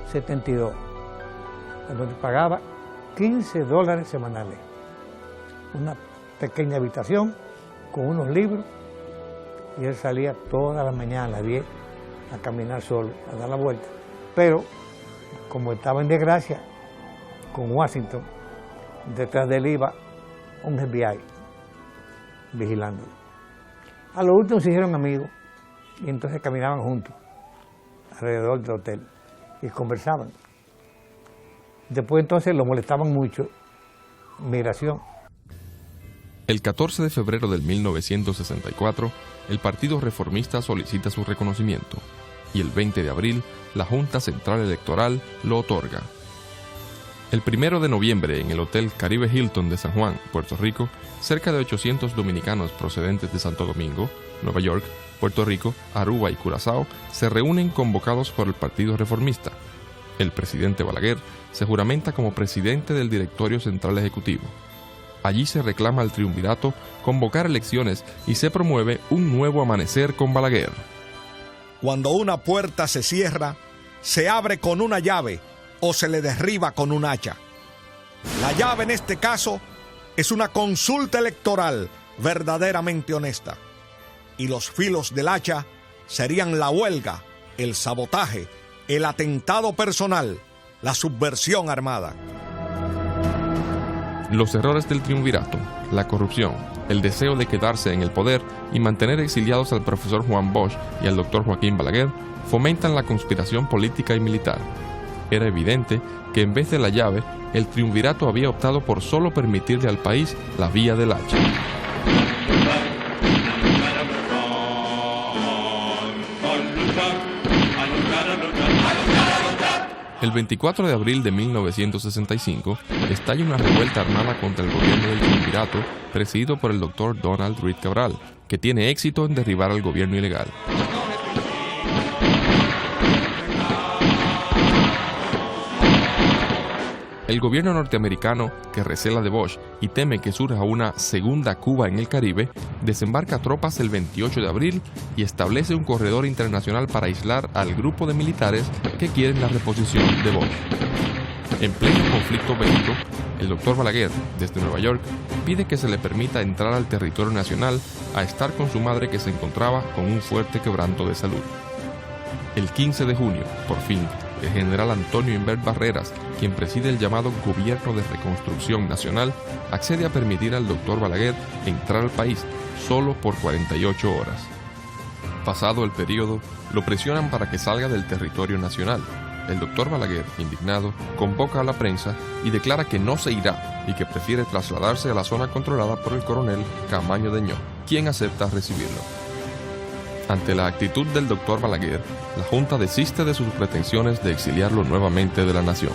72, donde pagaba $15 semanales. Una pequeña habitación con unos libros, y él salía todas las mañanas a las 10 a caminar solo, a dar la vuelta. Pero como estaba en desgracia con Washington, detrás de él iba un FBI vigilándolo. A lo último se hicieron amigos y entonces caminaban juntos alrededor del hotel y conversaban. Después entonces lo molestaban mucho, migración.
El 14 de febrero del 1964, el Partido Reformista solicita su reconocimiento y el 20 de abril, la Junta Central Electoral lo otorga. El 1 de noviembre, en el Hotel Caribe Hilton de San Juan, Puerto Rico, cerca de 800 dominicanos procedentes de Santo Domingo, Nueva York, Puerto Rico, Aruba y Curazao se reúnen convocados por el Partido Reformista. El presidente Balaguer se juramenta como presidente del Directorio Central Ejecutivo. Allí se reclama al triunvirato convocar elecciones y se promueve un nuevo amanecer con Balaguer.
Cuando una puerta se cierra, se abre con una llave o se le derriba con un hacha. La llave en este caso es una consulta electoral verdaderamente honesta. Y los filos del hacha serían la huelga, el sabotaje, el atentado personal, la subversión armada.
Los errores del triunvirato, la corrupción, el deseo de quedarse en el poder y mantener exiliados al profesor Juan Bosch y al doctor Joaquín Balaguer fomentan la conspiración política y militar. Era evidente que en vez de la llave, el triunvirato había optado por solo permitirle al país la vía del hacha. El 24 de abril de 1965 estalla una revuelta armada contra el gobierno del triunvirato presidido por el doctor Donald Reed Cabral, que tiene éxito en derribar al gobierno ilegal. El gobierno norteamericano, que recela de Bush y teme que surja una segunda Cuba en el Caribe, desembarca tropas el 28 de abril y establece un corredor internacional para aislar al grupo de militares que quieren la reposición de Bush. En pleno conflicto bélico, el doctor Balaguer, desde Nueva York, pide que se le permita entrar al territorio nacional a estar con su madre que se encontraba con un fuerte quebranto de salud. El 15 de junio, por fin, el general Antonio Inbert Barreras, quien preside el llamado Gobierno de Reconstrucción Nacional, accede a permitir al doctor Balaguer entrar al país solo por 48 horas. Pasado el periodo, lo presionan para que salga del territorio nacional. El doctor Balaguer, indignado, convoca a la prensa y declara que no se irá y que prefiere trasladarse a la zona controlada por el coronel Camaño Deñó, quien acepta recibirlo. Ante la actitud del doctor Balaguer, la Junta desiste de sus pretensiones de exiliarlo nuevamente de la nación.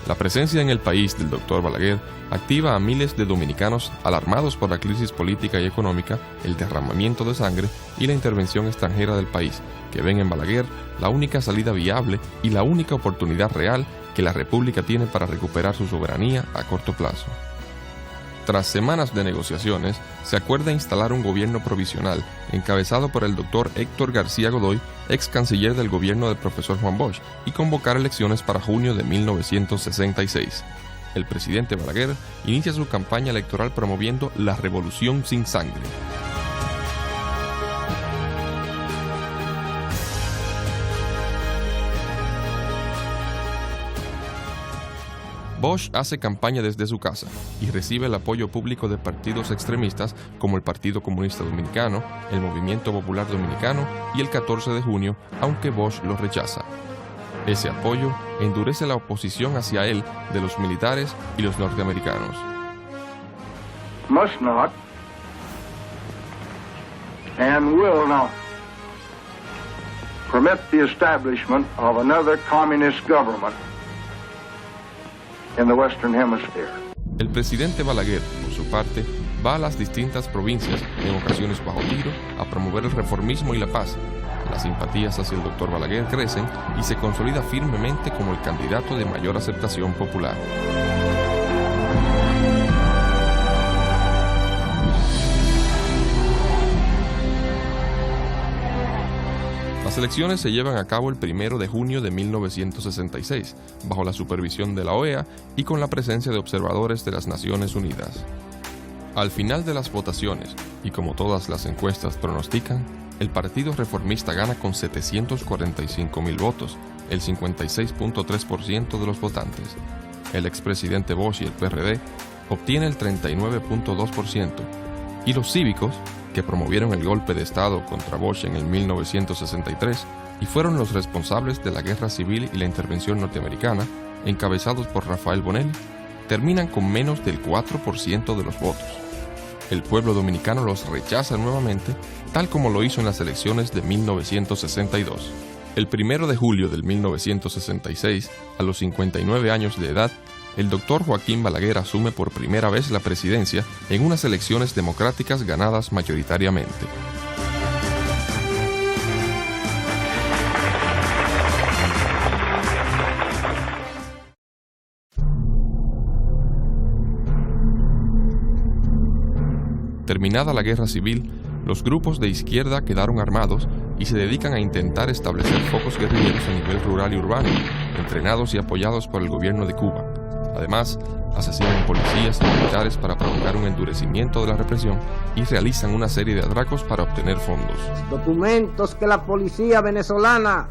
La presencia en el país del doctor Balaguer activa a miles de dominicanos alarmados por la crisis política y económica, el derramamiento de sangre y la intervención extranjera del país, que ven en Balaguer la única salida viable y la única oportunidad real que la República tiene para recuperar su soberanía a corto plazo. Tras semanas de negociaciones, se acuerda instalar un gobierno provisional encabezado por el doctor Héctor García Godoy, ex canciller del gobierno del profesor Juan Bosch, y convocar elecciones para junio de 1966. El presidente Balaguer inicia su campaña electoral promoviendo la revolución sin sangre. Bosch hace campaña desde su casa y recibe el apoyo público de partidos extremistas como el Partido Comunista Dominicano, el Movimiento Popular Dominicano y el 14 de junio, aunque Bosch lo rechaza. Ese apoyo endurece la oposición hacia él de los militares y los norteamericanos.
Must not and will not permit the establishment of another communist government in the Western Hemisphere.
El presidente Balaguer, por su parte, va a las distintas provincias, en ocasiones bajo tiro, a promover el reformismo y la paz. Las simpatías hacia el doctor Balaguer crecen y se consolida firmemente como el candidato de mayor aceptación popular. Las elecciones se llevan a cabo el 1 de junio de 1966, bajo la supervisión de la OEA y con la presencia de observadores de las Naciones Unidas. Al final de las votaciones, y como todas las encuestas pronostican, el Partido Reformista gana con 745,000 votos, el 56.3% de los votantes. El expresidente Bosch y el PRD obtienen el 39.2%, y los cívicos, que promovieron el golpe de Estado contra Bosch en el 1963 y fueron los responsables de la guerra civil y la intervención norteamericana, encabezados por Rafael Bonelli, terminan con menos del 4% de los votos. El pueblo dominicano los rechaza nuevamente, tal como lo hizo en las elecciones de 1962. El 1 de julio de 1966, a los 59 años de edad, el doctor Joaquín Balaguer asume por primera vez la presidencia en unas elecciones democráticas ganadas mayoritariamente. Terminada la guerra civil, los grupos de izquierda quedaron armados y se dedican a intentar establecer focos guerrilleros a nivel rural y urbano, entrenados y apoyados por el gobierno de Cuba. Además, asesinan policías y militares para provocar un endurecimiento de la represión y realizan una serie de atracos para obtener fondos.
Documentos que la policía venezolana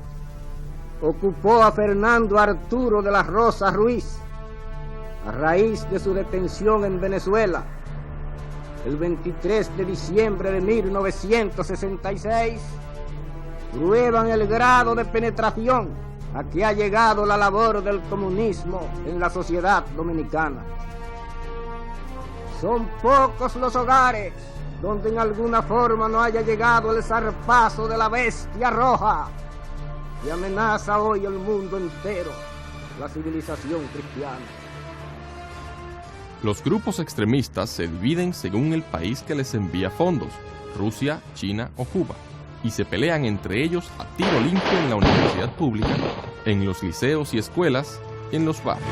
ocupó a Fernando Arturo de la Rosa Ruiz a raíz de su detención en Venezuela el 23 de diciembre de 1966 prueban el grado de penetración a que ha llegado la labor del comunismo en la sociedad dominicana. Son pocos los hogares donde en alguna forma no haya llegado el zarpazo de la bestia roja, y amenaza hoy el mundo entero, la civilización cristiana.
Los grupos extremistas se dividen según el país que les envía fondos, Rusia, China o Cuba, y se pelean entre ellos a tiro limpio en la universidad pública, en los liceos y escuelas, en los barrios.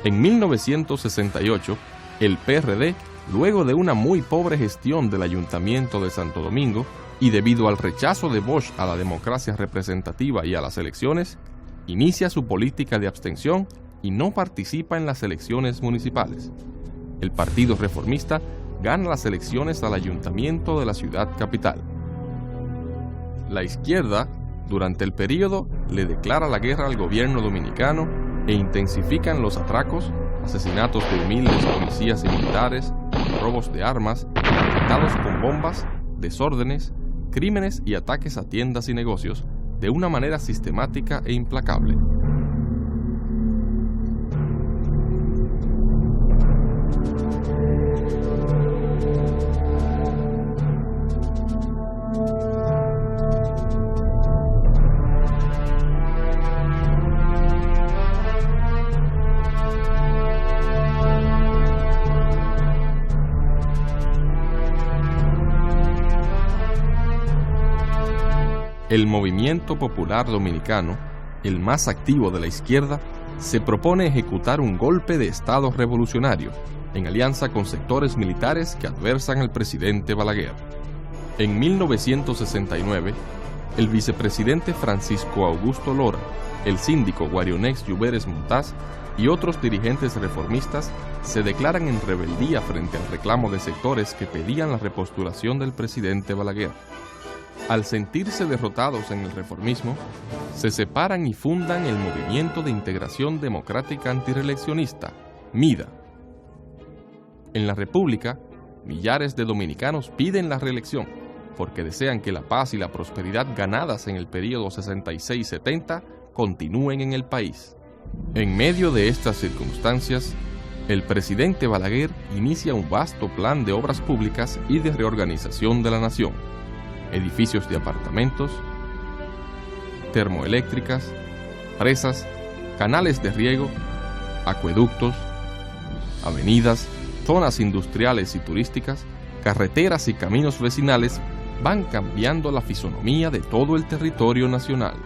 En 1968, el PRD, luego de una muy pobre gestión del Ayuntamiento de Santo Domingo y debido al rechazo de Bosch a la democracia representativa y a las elecciones, inicia su política de abstención y no participa en las elecciones municipales. El Partido Reformista gana las elecciones al Ayuntamiento de la ciudad capital. La izquierda, durante el período, le declara la guerra al gobierno dominicano e intensifican los atracos, asesinatos de humildes policías y militares, robos de armas, atentados con bombas, desórdenes, crímenes y ataques a tiendas y negocios de una manera sistemática e implacable. El Movimiento Popular Dominicano, el más activo de la izquierda, se propone ejecutar un golpe de Estado revolucionario, en alianza con sectores militares que adversan al presidente Balaguer. En 1969, el vicepresidente Francisco Augusto Lora, el síndico Guarionex Lluveres Montaz y otros dirigentes reformistas se declaran en rebeldía frente al reclamo de sectores que pedían la repostulación del presidente Balaguer. Al sentirse derrotados en el reformismo, se separan y fundan el Movimiento de Integración Democrática Antireeleccionista, MIDA. En la República, millares de dominicanos piden la reelección porque desean que la paz y la prosperidad ganadas en el período 66-70 continúen en el país. En medio de estas circunstancias, el presidente Balaguer inicia un vasto plan de obras públicas y de reorganización de la nación. Edificios de apartamentos, termoeléctricas, presas, canales de riego, acueductos, avenidas, zonas industriales y turísticas, carreteras y caminos vecinales van cambiando la fisonomía de todo el territorio nacional.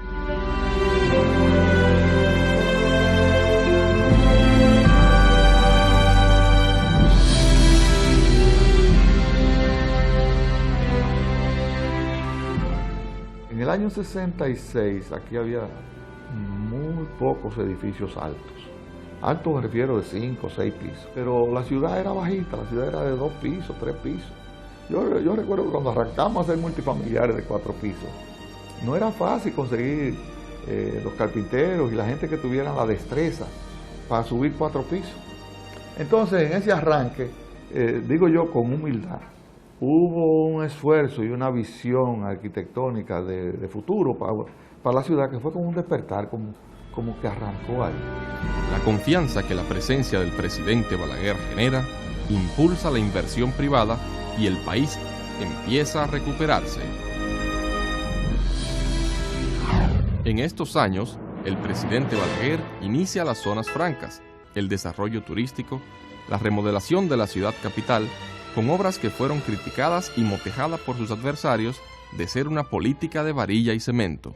En el año 66 aquí había muy pocos edificios altos. Altos me refiero de 5 o 6 pisos. Pero la ciudad era bajita, la ciudad era de 2 pisos, 3 pisos. Yo recuerdo que cuando arrancamos a hacer multifamiliares de 4 pisos, no era fácil conseguir los carpinteros y la gente que tuviera la destreza para subir 4 pisos. Entonces, en ese arranque, digo yo con humildad, hubo un esfuerzo y una visión arquitectónica de futuro para la ciudad que fue como un despertar, como que arrancó ahí.
La confianza que la presencia del presidente Balaguer genera impulsa la inversión privada y el país empieza a recuperarse. En estos años, el presidente Balaguer inicia las zonas francas, el desarrollo turístico, la remodelación de la ciudad capital, con obras que fueron criticadas y motejadas por sus adversarios de ser una política de varilla y cemento.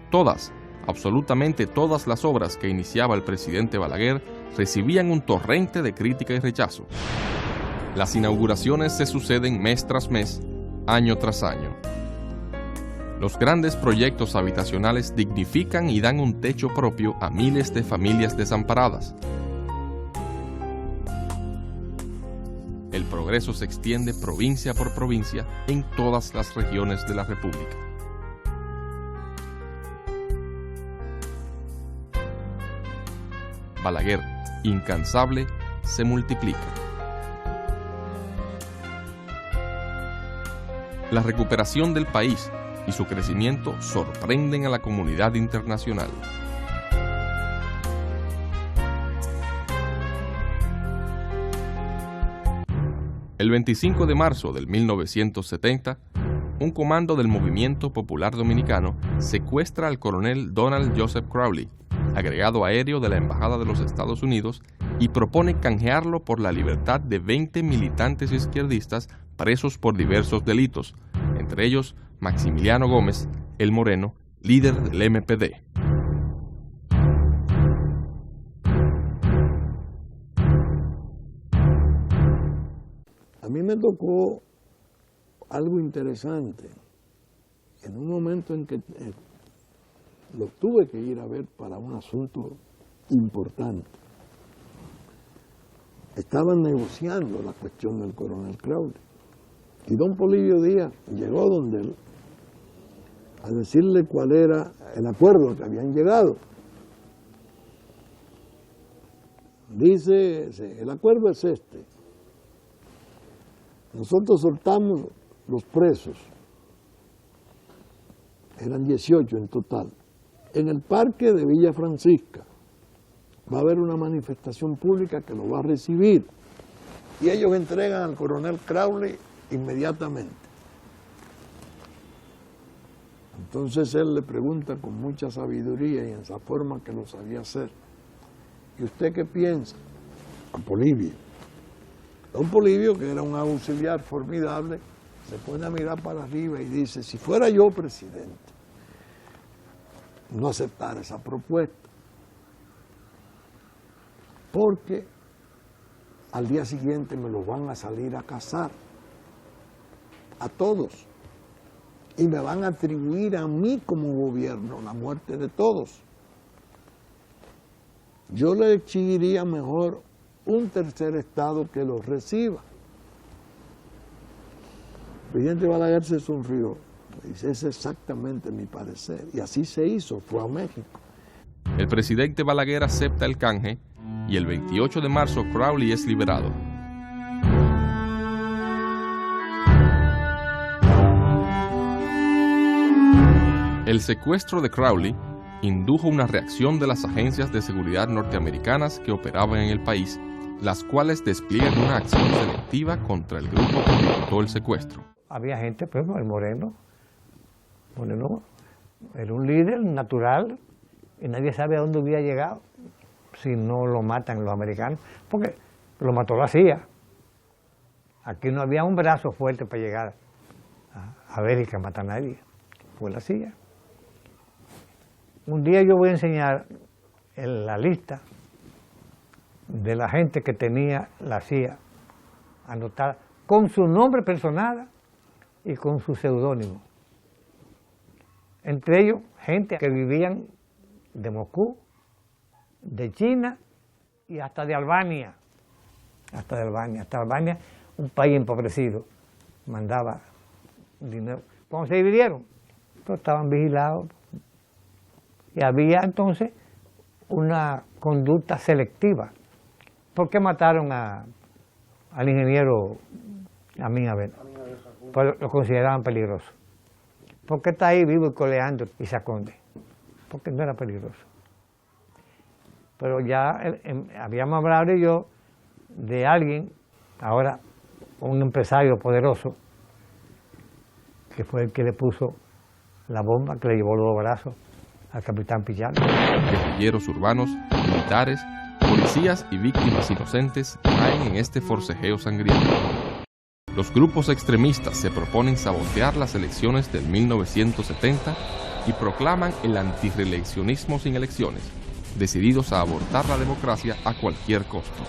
Todas, absolutamente todas las obras que iniciaba el presidente Balaguer recibían un torrente de crítica y rechazo. Las inauguraciones se suceden mes tras mes, año tras año. Los grandes proyectos habitacionales dignifican y dan un techo propio a miles de familias desamparadas. El progreso se extiende provincia por provincia en todas las regiones de la República. Balaguer, incansable, se multiplica. La recuperación del país y su crecimiento sorprenden a la comunidad internacional. El 25 de marzo del 1970, un comando del Movimiento Popular Dominicano secuestra al coronel Donald Joseph Crowley, agregado aéreo de la Embajada de los Estados Unidos, y propone canjearlo por la libertad de 20 militantes izquierdistas presos por diversos delitos, entre ellos Maximiliano Gómez, el Moreno, líder del MPD.
A mí me tocó algo interesante. En un momento en que lo tuve que ir a ver para un asunto importante, estaban negociando la cuestión del coronel Crowley. Y don Polibio Díaz llegó donde él a decirle cuál era el acuerdo que habían llegado. Dice, el acuerdo es este. Nosotros soltamos los presos, eran 18 en total. En el parque de Villa Francisca va a haber una manifestación pública que lo va a recibir y ellos entregan al coronel Crowley inmediatamente. Entonces él le pregunta con mucha sabiduría y en esa forma que lo sabía hacer: ¿y usted qué piensa? A Polibio. Don Polibio, que era un auxiliar formidable, se pone a mirar para arriba y dice: si fuera yo presidente, no aceptar esa propuesta, porque al día siguiente me los van a salir a cazar, a todos, y me van a atribuir a mí como gobierno la muerte de todos. Yo le exigiría mejor un tercer estado que los reciba. El presidente Balaguer se sonrió, dice: es exactamente mi parecer, y así se hizo, fue a México.
El presidente Balaguer acepta el canje y el 28 de marzo Crowley es liberado. El secuestro de Crowley indujo una reacción de las agencias de seguridad norteamericanas que operaban en el país, las cuales despliegan una acción selectiva contra el grupo que ejecutó el secuestro.
Había gente, pues, el Moreno era un líder natural y nadie sabe a dónde hubiera llegado si no lo matan los americanos, porque lo mató la CIA. Aquí no había un brazo fuerte para llegar a América a matar a nadie, fue la CIA. Un día yo voy a enseñar la lista de la gente que tenía la CIA anotada con su nombre personal y con su seudónimo. Entre ellos, gente que vivían de Moscú, de China y hasta de Albania. Hasta Albania, un país empobrecido, mandaba dinero. Cuando se dividieron, pues estaban vigilados. Y había entonces una conducta selectiva. ¿Por qué mataron al ingeniero Amin Abel? Pues lo consideraban peligroso. ¿Por qué está ahí vivo y coleando y se esconde? Porque no era peligroso. Pero ya habíamos hablado yo de alguien, ahora un empresario poderoso, que fue el que le puso la bomba que le llevó los brazos al capitán Pillano.
Guerrilleros urbanos, militares, policías y víctimas inocentes caen en este forcejeo sangriento. Los grupos extremistas se proponen sabotear las elecciones del 1970 y proclaman el antirreeleccionismo sin elecciones, decididos a abortar la democracia a cualquier costo.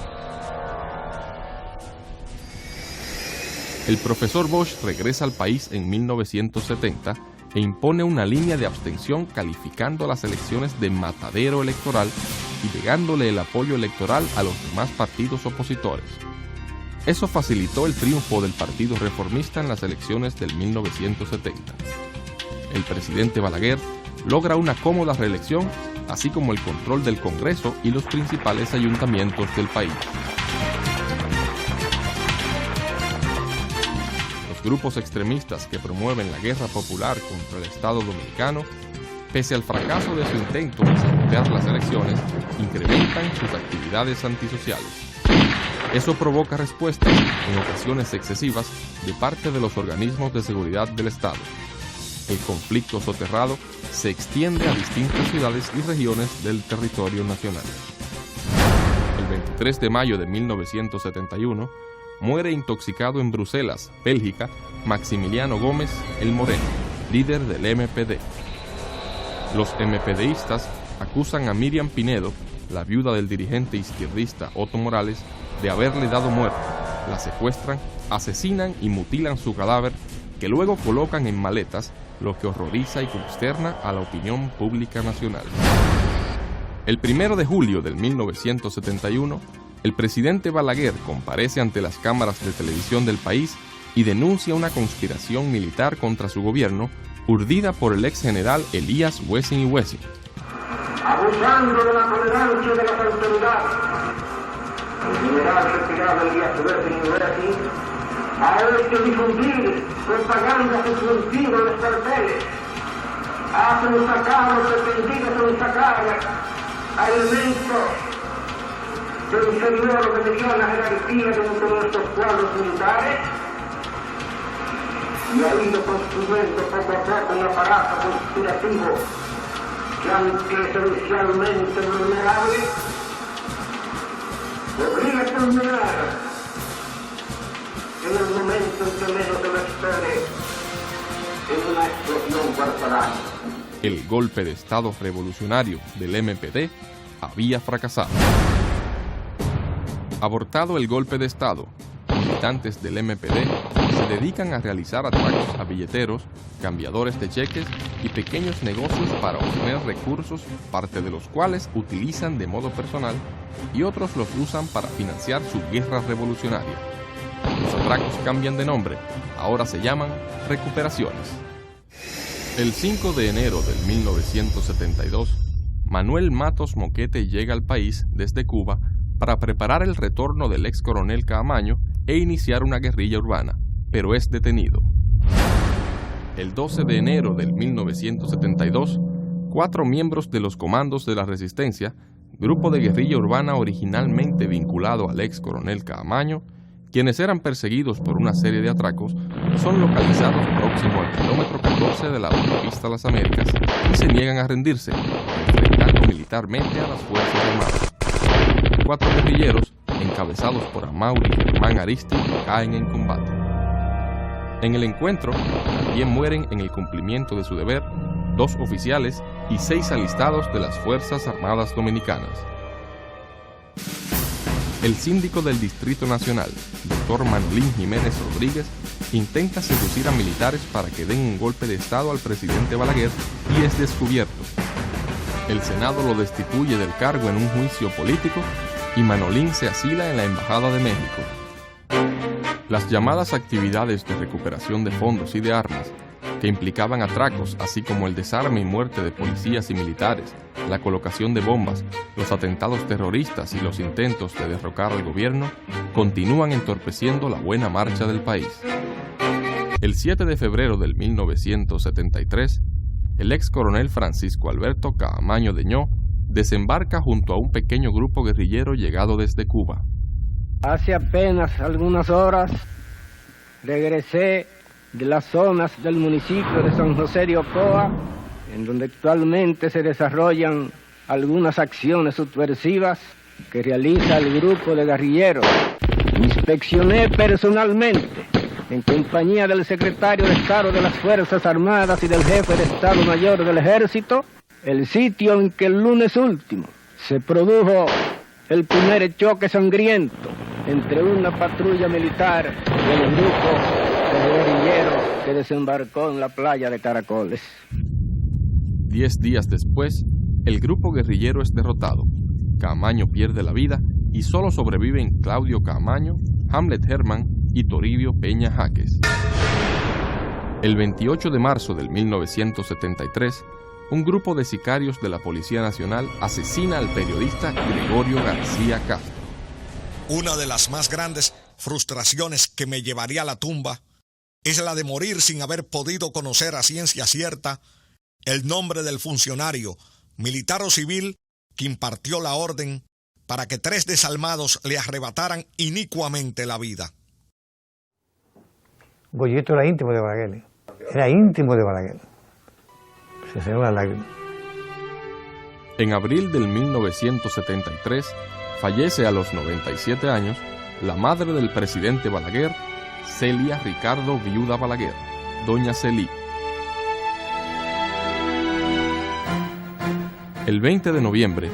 El profesor Bosch regresa al país en 1970 e impone una línea de abstención calificando las elecciones de matadero electoral y negándole el apoyo electoral a los demás partidos opositores. Eso facilitó el triunfo del Partido Reformista en las elecciones del 1970. El presidente Balaguer logra una cómoda reelección, así como el control del Congreso y los principales ayuntamientos del país. Los grupos extremistas que promueven la guerra popular contra el Estado dominicano, pese al fracaso de su intento de sabotear las elecciones, incrementan sus actividades antisociales. Eso provoca respuestas, en ocasiones excesivas, de parte de los organismos de seguridad del Estado. El conflicto soterrado se extiende a distintas ciudades y regiones del territorio nacional. El 23 de mayo de 1971, muere intoxicado en Bruselas, Bélgica, Maximiliano Gómez el Moreno, líder del MPD. Los MPDistas acusan a Miriam Pinedo, la viuda del dirigente izquierdista Otto Morales, de haberle dado muerte. La secuestran, asesinan y mutilan su cadáver, que luego colocan en maletas, lo que horroriza y consterna a la opinión pública nacional. El 1 de julio de 1971, el presidente Balaguer comparece ante las cámaras de televisión del país y denuncia una conspiración militar contra su gobierno, urdida por el ex general Elías Wessing y Wessing.
Abusando de la tolerancia de las autoridades, el general retirado Elías Wessing y Wessing ha hecho difundir propaganda subversiva de los carteles, ha sacado, pretendido sacar a elementos del interior de mediana jerarquía dentro de nuestros cuadros militares y ha ido construyendo poco a poco un aparato conspirativo que, aunque esencialmente vulnerable, podría culminar en el momento en que menos se lo espere en una explosión cuartelada.
El golpe de Estado revolucionario del MPD había fracasado. Abortado el golpe de Estado, militantes del MPD se dedican a realizar atracos a billeteros, cambiadores de cheques y pequeños negocios para obtener recursos, parte de los cuales utilizan de modo personal y otros los usan para financiar su guerra revolucionaria. Los atracos cambian de nombre, ahora se llaman recuperaciones. El 5 de enero de 1972, Manuel Matos Moquete llega al país desde Cuba para preparar el retorno del ex coronel Caamaño e iniciar una guerrilla urbana, pero es detenido. El 12 de enero de 1972, 4 miembros de los Comandos de la Resistencia, grupo de guerrilla urbana originalmente vinculado al ex coronel Caamaño, quienes eran perseguidos por una serie de atracos, son localizados próximo al kilómetro 14 de la autopista Las Américas y se niegan a rendirse, enfrentando militarmente a las Fuerzas Armadas. 4 guerrilleros, encabezados por Amaury y Germán Aristi, caen en combate. En el encuentro, también mueren en el cumplimiento de su deber 2 oficiales y 6 alistados de las Fuerzas Armadas Dominicanas. El síndico del Distrito Nacional, Dr. Manolín Jiménez Rodríguez, intenta seducir a militares para que den un golpe de Estado al presidente Balaguer y es descubierto. El Senado lo destituye del cargo en un juicio político y Manolín se asila en la Embajada de México. Las llamadas actividades de recuperación de fondos y de armas, que implicaban atracos, así como el desarme y muerte de policías y militares, la colocación de bombas, los atentados terroristas y los intentos de derrocar al gobierno, continúan entorpeciendo la buena marcha del país. El 7 de febrero de 1973, el ex coronel Francisco Alberto Caamaño Deñó desembarca junto a un pequeño grupo guerrillero llegado desde Cuba.
Hace apenas algunas horas regresé de las zonas del municipio de San José de Ocoa, en donde actualmente se desarrollan algunas acciones subversivas que realiza el grupo de guerrilleros. Inspeccioné personalmente, en compañía del secretario de Estado de las Fuerzas Armadas y del jefe de Estado Mayor del Ejército, el sitio en que el lunes último se produjo el primer choque sangriento entre una patrulla militar y el grupo de guerrilleros que desembarcó en la playa de Caracoles.
10 días después, el grupo guerrillero es derrotado. Caamaño pierde la vida y solo sobreviven Claudio Caamaño, Hamlet Herman y Toribio Peña Jaques. El 28 de marzo de 1973, un grupo de sicarios de la Policía Nacional asesina al periodista Gregorio García Castro.
Una de las más grandes frustraciones que me llevaría a la tumba es la de morir sin haber podido conocer a ciencia cierta el nombre del funcionario, militar o civil, que impartió la orden para que 3 desalmados le arrebataran inicuamente la vida.
Goyito era íntimo de Balaguer. Era íntimo de Balaguer. Se cerró la lágrima.
En abril del 1973, fallece a los 97 años la madre del presidente Balaguer, Celia Ricardo Viuda Balaguer, doña Celí. El 20 de noviembre,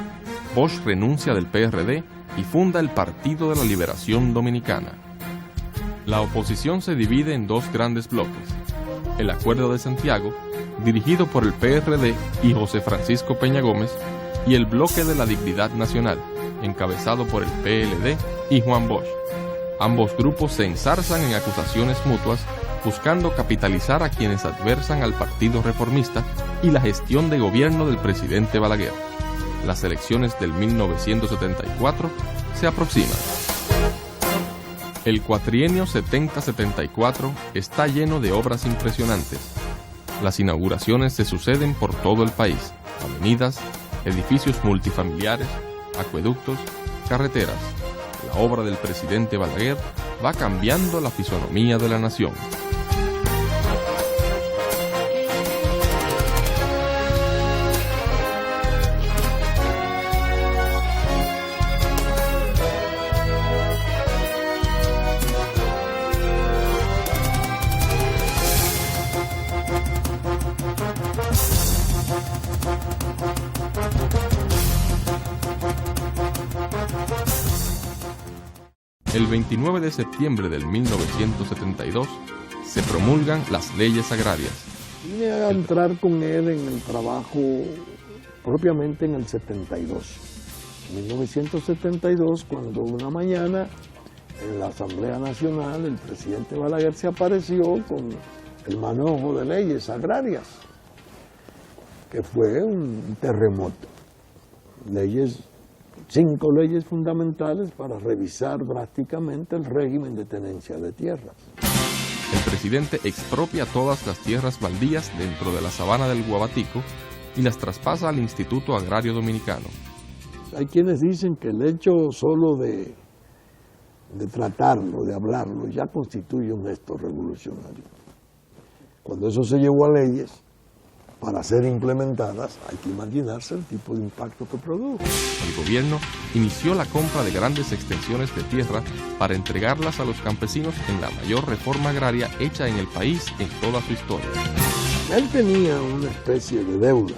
Bosch renuncia del PRD y funda el Partido de la Liberación Dominicana. La oposición se divide en 2 grandes bloques: el Acuerdo de Santiago, dirigido por el PRD y José Francisco Peña Gómez, y el Bloque de la Dignidad Nacional, encabezado por el PLD y Juan Bosch. Ambos grupos se ensarzan en acusaciones mutuas, buscando capitalizar a quienes adversan al Partido Reformista y la gestión de gobierno del presidente Balaguer. Las elecciones del 1974 se aproximan. El cuatrienio 70-74 está lleno de obras impresionantes. Las inauguraciones se suceden por todo el país: avenidas, edificios multifamiliares, acueductos, carreteras. La obra del presidente Balaguer va cambiando la fisonomía de la nación. El 29 de septiembre del 1972 se promulgan las leyes agrarias.
Vine a entrar con él en el trabajo propiamente en el 72. En 1972, cuando una mañana en la Asamblea Nacional el presidente Balaguer se apareció con el manojo de leyes agrarias, que fue un terremoto. 5 leyes fundamentales para revisar drásticamente el régimen de tenencia de tierras.
El presidente expropia todas las tierras baldías dentro de la sabana del Guabatico y las traspasa al Instituto Agrario Dominicano.
Hay quienes dicen que el hecho solo de tratarlo, de hablarlo, ya constituye un gesto revolucionario. Cuando eso se llevó a leyes, para ser implementadas, hay que imaginarse el tipo de impacto que produjo.
El gobierno inició la compra de grandes extensiones de tierra para entregarlas a los campesinos en la mayor reforma agraria hecha en el país en toda su historia.
Él tenía una especie de deuda,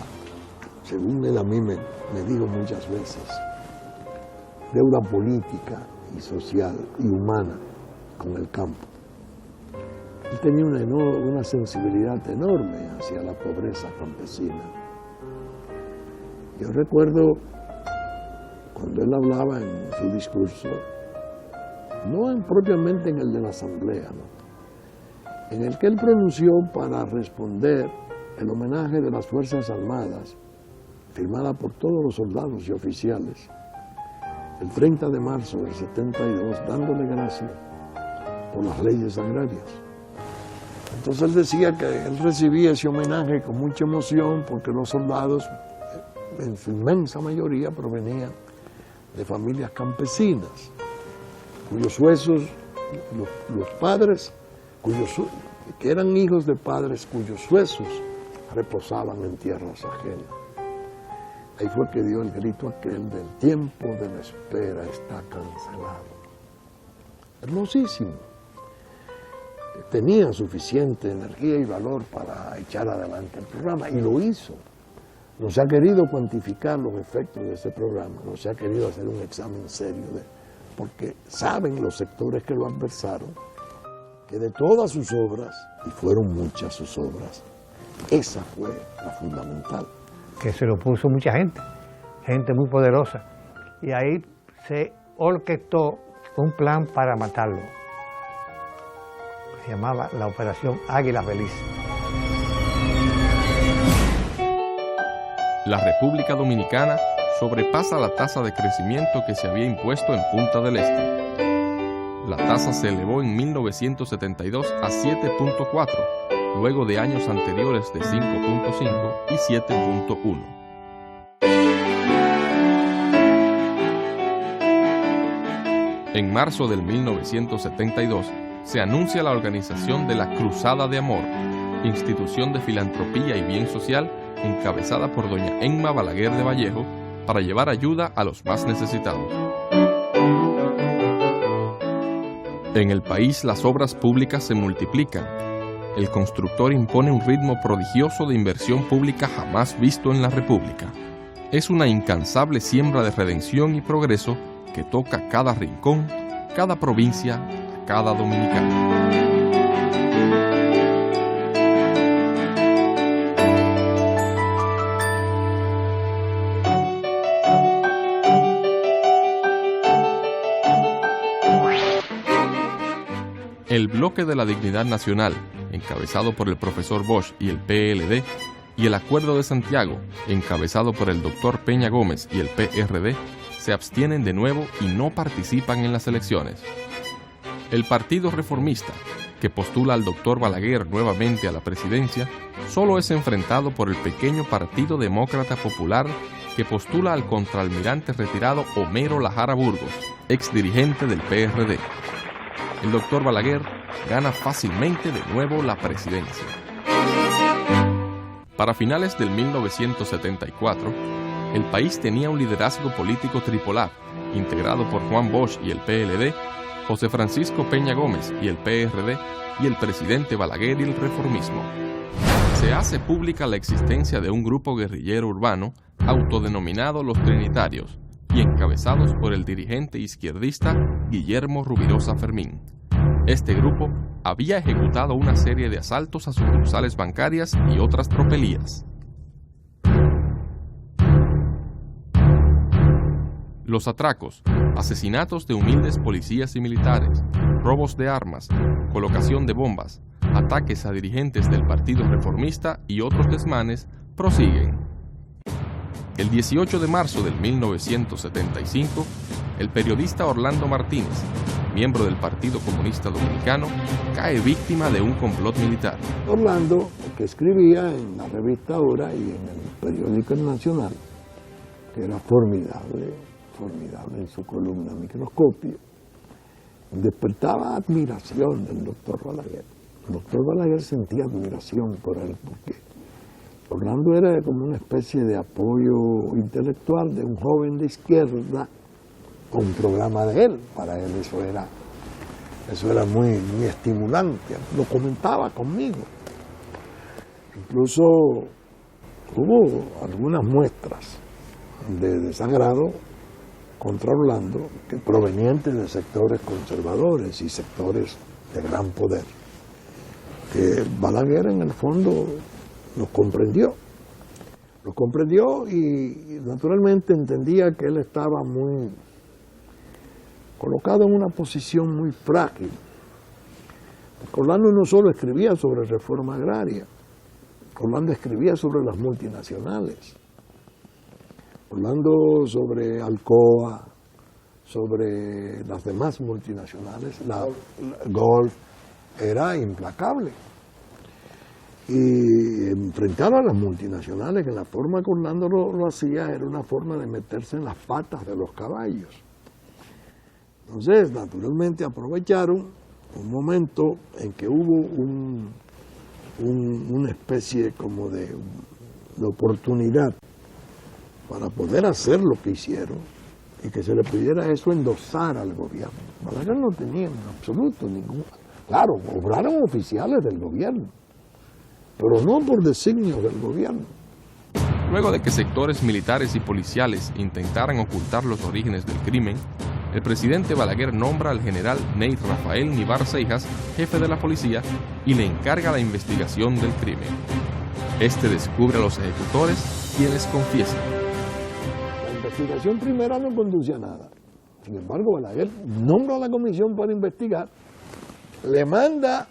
según él a mí me dijo muchas veces, deuda política y social y humana con el campo. Él tenía una sensibilidad enorme hacia la pobreza campesina. Yo recuerdo cuando él hablaba en su discurso, no propiamente en el de la Asamblea, ¿no?, en el que él pronunció para responder el homenaje de las Fuerzas Armadas, firmada por todos los soldados y oficiales, el 30 de marzo del 72, dándole gracias por las leyes agrarias. Entonces él decía que él recibía ese homenaje con mucha emoción porque los soldados, en su inmensa mayoría, provenían de familias campesinas, cuyos huesos, los padres, que eran hijos de padres cuyos huesos reposaban en tierras ajenas. Ahí fue que dio el grito aquel del tiempo de la espera está cancelado. Hermosísimo. Tenía suficiente energía y valor para echar adelante el programa y lo hizo. No se ha querido cuantificar los efectos de ese programa, no se ha querido hacer un examen serio, porque saben los sectores que lo adversaron que de todas sus obras, y fueron muchas sus obras, esa fue la fundamental.
Que se lo puso mucha gente, gente muy poderosa, y ahí se orquestó un plan para matarlo. Se llamaba la Operación Águila Feliz.
La República Dominicana sobrepasa la tasa de crecimiento que se había impuesto en Punta del Este. La tasa se elevó en 1972 a 7.4, luego de años anteriores de 5.5 y 7.1. En marzo del 1972 se anuncia la organización de la Cruzada de Amor, institución de filantropía y bien social encabezada por doña Emma Balaguer de Vallejo para llevar ayuda a los más necesitados. En el país las obras públicas se multiplican. El constructor impone un ritmo prodigioso de inversión pública jamás visto en la República. Es una incansable siembra de redención y progreso que toca cada rincón, cada provincia, cada dominicano. El Bloque de la Dignidad Nacional, encabezado por el profesor Bosch y el PLD, y el Acuerdo de Santiago, encabezado por el doctor Peña Gómez y el PRD, se abstienen de nuevo y no participan en las elecciones. El Partido Reformista, que postula al doctor Balaguer nuevamente a la presidencia, solo es enfrentado por el pequeño Partido Demócrata Popular, que postula al contraalmirante retirado Homero Lajara Burgos, exdirigente del PRD. El doctor Balaguer gana fácilmente de nuevo la presidencia. Para finales del 1974, el país tenía un liderazgo político tripolar, integrado por Juan Bosch y el PLD, José Francisco Peña Gómez y el PRD, y el presidente Balaguer y el reformismo. Se hace pública la existencia de un grupo guerrillero urbano autodenominado Los Trinitarios, y encabezados por el dirigente izquierdista Guillermo Rubirosa Fermín. Este grupo había ejecutado una serie de asaltos a sucursales bancarias y otras tropelías. Los atracos, asesinatos de humildes policías y militares, robos de armas, colocación de bombas, ataques a dirigentes del Partido Reformista y otros desmanes prosiguen. El 18 de marzo del 1975, el periodista Orlando Martínez, miembro del Partido Comunista Dominicano, cae víctima de un complot militar.
Orlando, que escribía en la revista Hora y en el periódico El Nacional, que era formidable en su columna Microscopio, despertaba admiración del doctor Balaguer. El doctor Balaguer sentía admiración por él, porque Orlando era como una especie de apoyo intelectual de un joven de izquierda con un programa de él. Para él eso era muy estimulante. Lo comentaba conmigo. Incluso hubo algunas muestras de desagrado contra Orlando que provenientes de sectores conservadores y sectores de gran poder, que Balaguer en el fondo lo comprendió y naturalmente entendía que él estaba muy colocado en una posición muy frágil. Porque Orlando no solo escribía sobre reforma agraria, Orlando escribía sobre las multinacionales, Orlando sobre Alcoa, sobre las demás multinacionales, la Golf, era implacable. Y enfrentar a las multinacionales, que la forma que Orlando lo hacía era una forma de meterse en las patas de los caballos. Entonces, naturalmente aprovecharon un momento en que hubo una especie como de oportunidad para poder hacer lo que hicieron y que se le pidiera eso endosar al gobierno. Balaguer no tenía en absoluto ningún... Claro, obraron oficiales del gobierno, pero no por designio del gobierno.
Luego de que sectores militares y policiales intentaran ocultar los orígenes del crimen, el presidente Balaguer nombra al general Ney Rafael Nivar Seijas jefe de la policía y le encarga la investigación del crimen. Este descubre a los ejecutores, quienes confiesan.
La investigación primera no conduce a nada. Sin embargo, Balaguer nombra a la comisión para investigar, le manda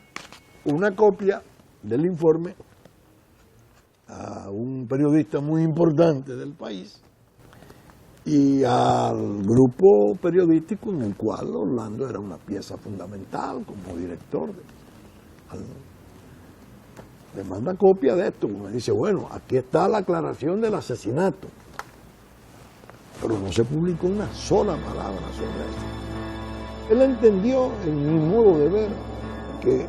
una copia del informe a un periodista muy importante del país y al grupo periodístico en el cual Orlando era una pieza fundamental como director. Le manda copia de esto, me dice, bueno, aquí está la aclaración del asesinato, pero no se publicó una sola palabra sobre eso. Él entendió, en mi modo de ver, que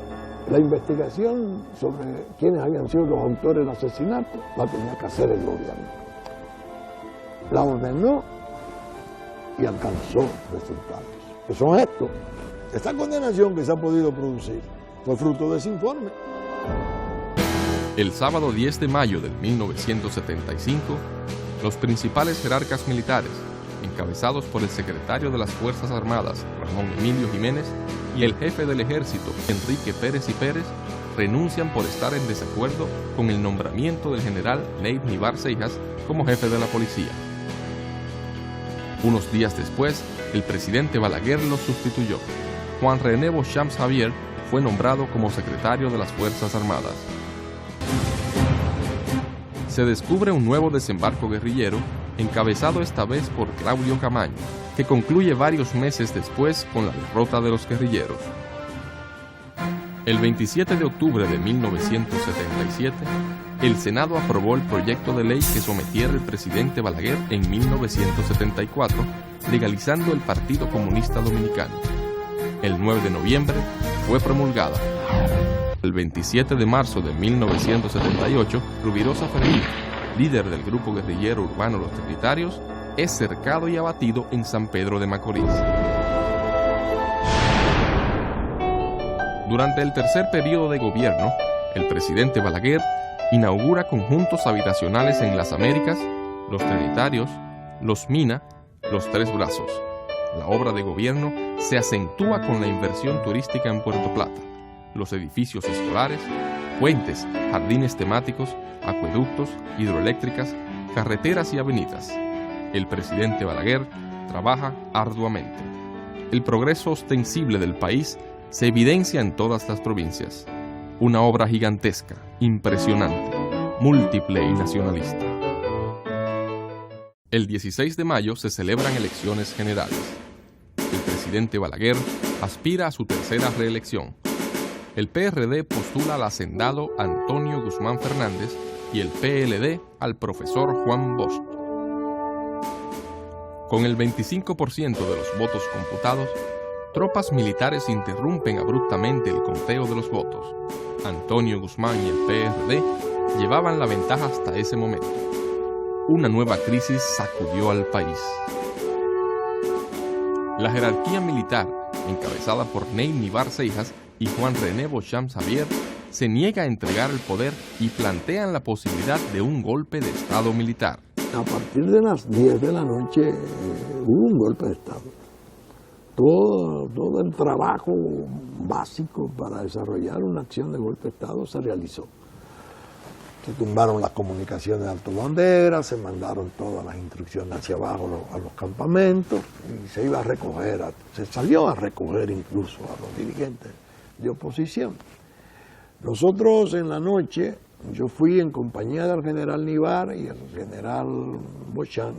la investigación sobre quiénes habían sido los autores del asesinato la tenía que hacer el gobierno. La ordenó y alcanzó resultados. Que son estos. Esta condenación que se ha podido producir fue fruto de ese informe.
El sábado 10 de mayo de 1975, los principales jerarcas militares, encabezados por el secretario de las Fuerzas Armadas, Ramón Emilio Jiménez, y el jefe del ejército, Enrique Pérez y Pérez, renuncian por estar en desacuerdo con el nombramiento del general Ney Nivar Seijas como jefe de la policía. Unos días después, el presidente Balaguer lo sustituyó. Juan René Beauchamp Xavier fue nombrado como secretario de las Fuerzas Armadas. Se descubre un nuevo desembarco guerrillero, encabezado esta vez por Claudio Camaño, que concluye varios meses después con la derrota de los guerrilleros. El 27 de octubre de 1977, el Senado aprobó el proyecto de ley que sometiera el presidente Balaguer en 1974, legalizando el Partido Comunista Dominicano. El 9 de noviembre fue promulgada. El 27 de marzo de 1978, Rubirosa Fermín, líder del grupo guerrillero urbano Los Trinitarios, es cercado y abatido en San Pedro de Macorís. Durante el tercer periodo de gobierno, el presidente Balaguer inaugura conjuntos habitacionales en Las Américas, Los Trinitarios, Los Mina, Los Tres Brazos. La obra de gobierno se acentúa con la inversión turística en Puerto Plata, los edificios escolares, puentes, jardines temáticos, acueductos, hidroeléctricas, carreteras y avenidas. El presidente Balaguer trabaja arduamente. El progreso ostensible del país se evidencia en todas las provincias. Una obra gigantesca, impresionante, múltiple y nacionalista. El 16 de mayo se celebran elecciones generales. El presidente Balaguer aspira a su tercera reelección. El PRD postula al hacendado Antonio Guzmán Fernández y el PLD al profesor Juan Bosch. Con el 25% de los votos computados, tropas militares interrumpen abruptamente el conteo de los votos. Antonio Guzmán y el PRD llevaban la ventaja hasta ese momento. Una nueva crisis sacudió al país. La jerarquía militar, encabezada por Ney Nivar Seijas y Juan René Beauchamp Xavier, se niega a entregar el poder y plantean la posibilidad de un golpe de Estado militar.
A partir de las 10 de la noche hubo un golpe de Estado. Todo el trabajo básico para desarrollar una acción de golpe de Estado se realizó. Se tumbaron las comunicaciones de Alto Bandera, se mandaron todas las instrucciones hacia abajo a los campamentos y se iba a recoger, se salió a recoger incluso a los dirigentes de oposición. Nosotros en la noche, yo fui en compañía del general Nivar y el general Beauchamp,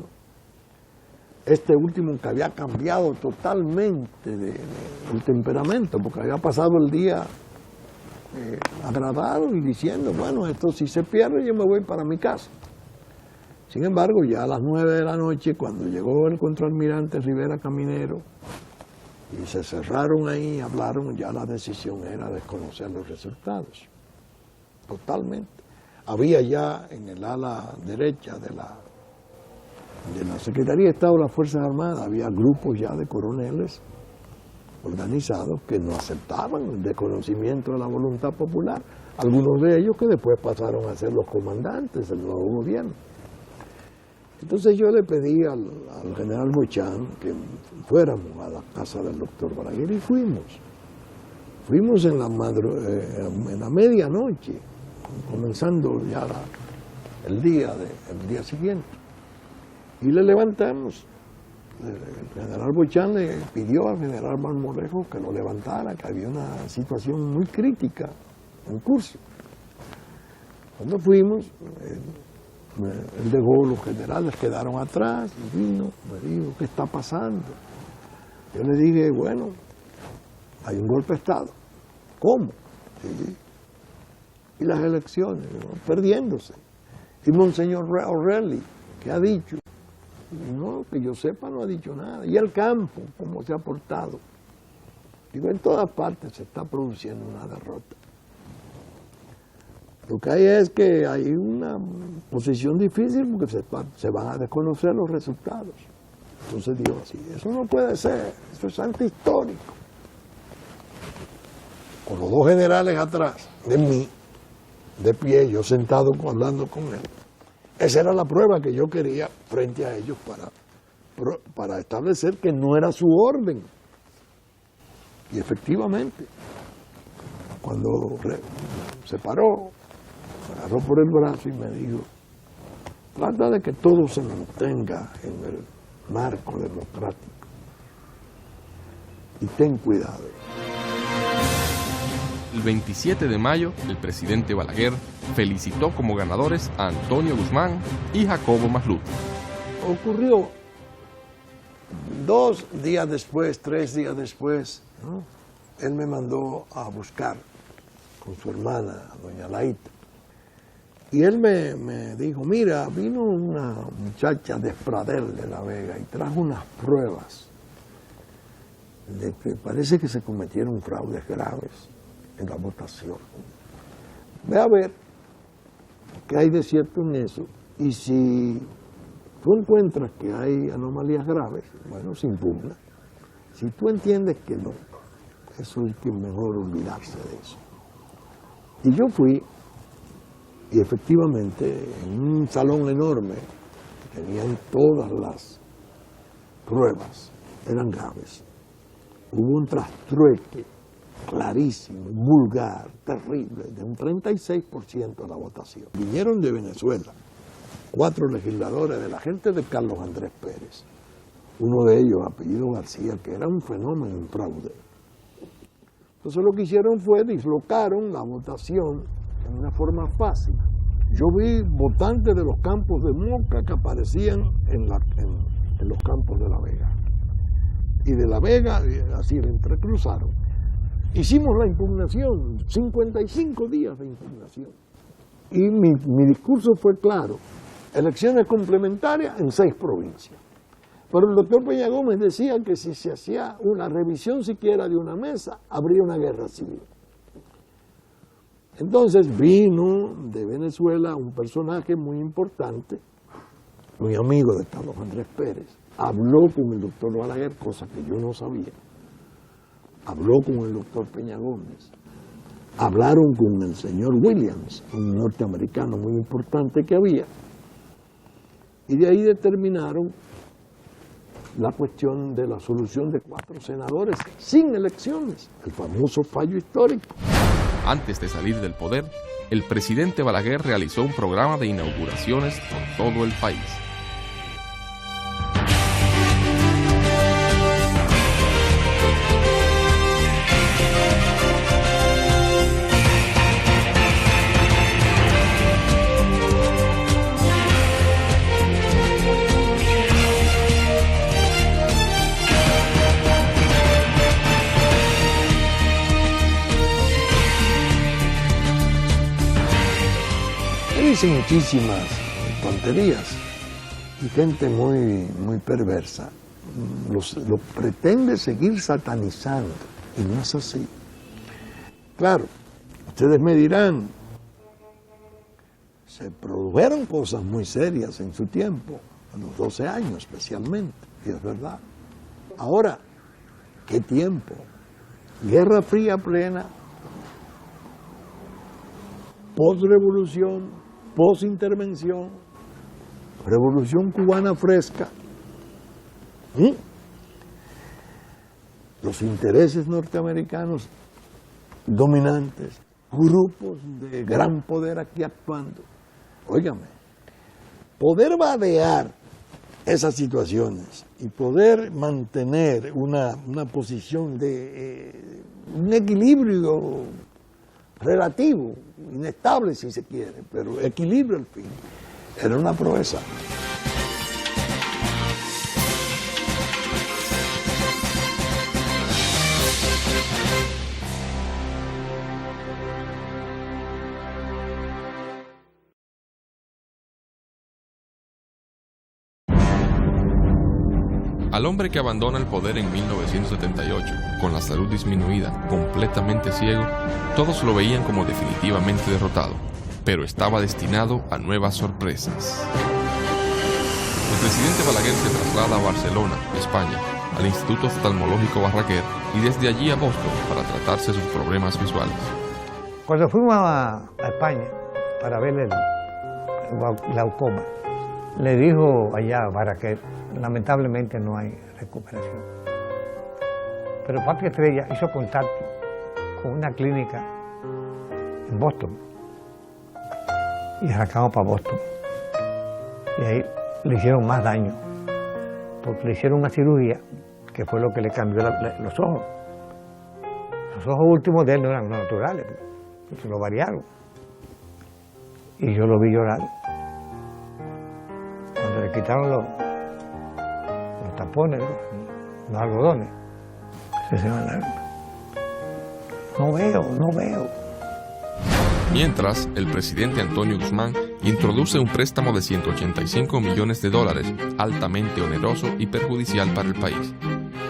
este último que había cambiado totalmente el temperamento, porque había pasado el día agradado y diciendo, bueno, esto si se pierde yo me voy para mi casa. Sin embargo, ya a las 9 de la noche, cuando llegó el contraalmirante Rivera Caminero, y se cerraron ahí, hablaron, ya la decisión era desconocer los resultados, totalmente. Había ya en el ala derecha de la Secretaría de Estado de las Fuerzas Armadas, había grupos ya de coroneles organizados que no aceptaban el desconocimiento de la voluntad popular, algunos de ellos que después pasaron a ser los comandantes del nuevo gobierno. Entonces yo le pedí al general Beauchamp que fuéramos a la casa del doctor Balaguer y fuimos. Fuimos en la medianoche, comenzando ya el día siguiente. Y le levantamos. El general Beauchamp le pidió al general Marmolejo que lo levantara, que había una situación muy crítica en curso. Cuando fuimos, él dejó, los generales quedaron atrás, y vino, me dijo, ¿qué está pasando? Yo le dije, bueno, hay un golpe de Estado. ¿Cómo? Sí. Y las elecciones, perdiéndose. Y Monseñor O'Reilly, ¿qué ha dicho? No, que yo sepa, no ha dicho nada. Y el campo, ¿cómo se ha portado? Digo, en todas partes se está produciendo una derrota. Lo que hay es que hay una posición difícil porque se van a desconocer los resultados. Entonces digo así, eso no puede ser, eso es antihistórico. Con los dos generales atrás de mí, de pie, yo sentado hablando con él. Esa era la prueba que yo quería frente a ellos para establecer que no era su orden. Y efectivamente, cuando se paró, me agarró por el brazo y me dijo, trata de que todo se mantenga en el marco democrático y ten cuidado.
El 27 de mayo, el presidente Balaguer felicitó como ganadores a Antonio Guzmán y Jacobo Masluta.
Ocurrió 2 días después, 3 días después, ¿no? Él me mandó a buscar con su hermana, doña Laita. Y él me dijo, mira, vino una muchacha de Pradel de La Vega y trajo unas pruebas de que parece que se cometieron fraudes graves en la votación. Ve a ver qué hay de cierto en eso, y si tú encuentras que hay anomalías graves, bueno, se impugna. Si tú entiendes que no, eso es que mejor olvidarse de eso. Y yo fui, y efectivamente, en un salón enorme, que tenían todas las pruebas, eran graves. Hubo un trastrueque clarísimo, vulgar, terrible, de un 36% de la votación. Vinieron de Venezuela 4 legisladores de la gente de Carlos Andrés Pérez. Uno de ellos, apellido García, que era un fenómeno en fraude. Entonces lo que hicieron fue dislocaron la votación en una forma fácil. Yo vi votantes de los campos de Moca que aparecían en los campos de La Vega. Y de La Vega, así le entrecruzaron. Hicimos la impugnación, 55 días de impugnación. Y mi discurso fue claro, elecciones complementarias en 6 provincias. Pero el doctor Peña Gómez decía que si se hacía una revisión siquiera de una mesa, habría una guerra civil. Entonces vino de Venezuela un personaje muy importante, muy amigo de Carlos Andrés Pérez, habló con el doctor Balaguer, cosa que yo no sabía, habló con el doctor Peña Gómez, hablaron con el señor Williams, un norteamericano muy importante que había, y de ahí determinaron la cuestión de la solución de 4 senadores sin elecciones, el famoso fallo histórico.
Antes de salir del poder, el presidente Balaguer realizó un programa de inauguraciones por todo el país.
Dicen muchísimas tonterías y gente muy perversa lo pretende seguir satanizando y no es así. Claro, ustedes me dirán, se produjeron cosas muy serias en su tiempo, a los 12 años especialmente, y es verdad. Ahora, ¿qué tiempo? Guerra Fría plena, post-revolución, post-intervención, revolución cubana fresca. Los intereses norteamericanos dominantes, grupos de gran poder aquí actuando. Óigame, poder vadear esas situaciones y poder mantener una posición de un equilibrio relativo, inestable si se quiere, pero equilibrio al fin, era una proeza.
Al hombre que abandona el poder en 1978, con la salud disminuida, completamente ciego, todos lo veían como definitivamente derrotado, pero estaba destinado a nuevas sorpresas. El presidente Balaguer se traslada a Barcelona, España, al Instituto Oftalmológico Barraquer y desde allí a Boston para tratarse sus problemas visuales.
Cuando fuimos a España para ver el glaucoma, le dijo allá a Barraquer, lamentablemente no hay recuperación. Pero Patria Estrella hizo contacto con una clínica en Boston y arrancamos para Boston. Y ahí le hicieron más daño, porque le hicieron una cirugía que fue lo que le cambió los ojos. Los ojos últimos de él no eran naturales, se lo variaron. Y yo lo vi llorar. Cuando le quitaron los tapones, los algodones, se van lágrimas. No veo.
Mientras, el presidente Antonio Guzmán introduce un préstamo de $185 millones, altamente oneroso y perjudicial para el país.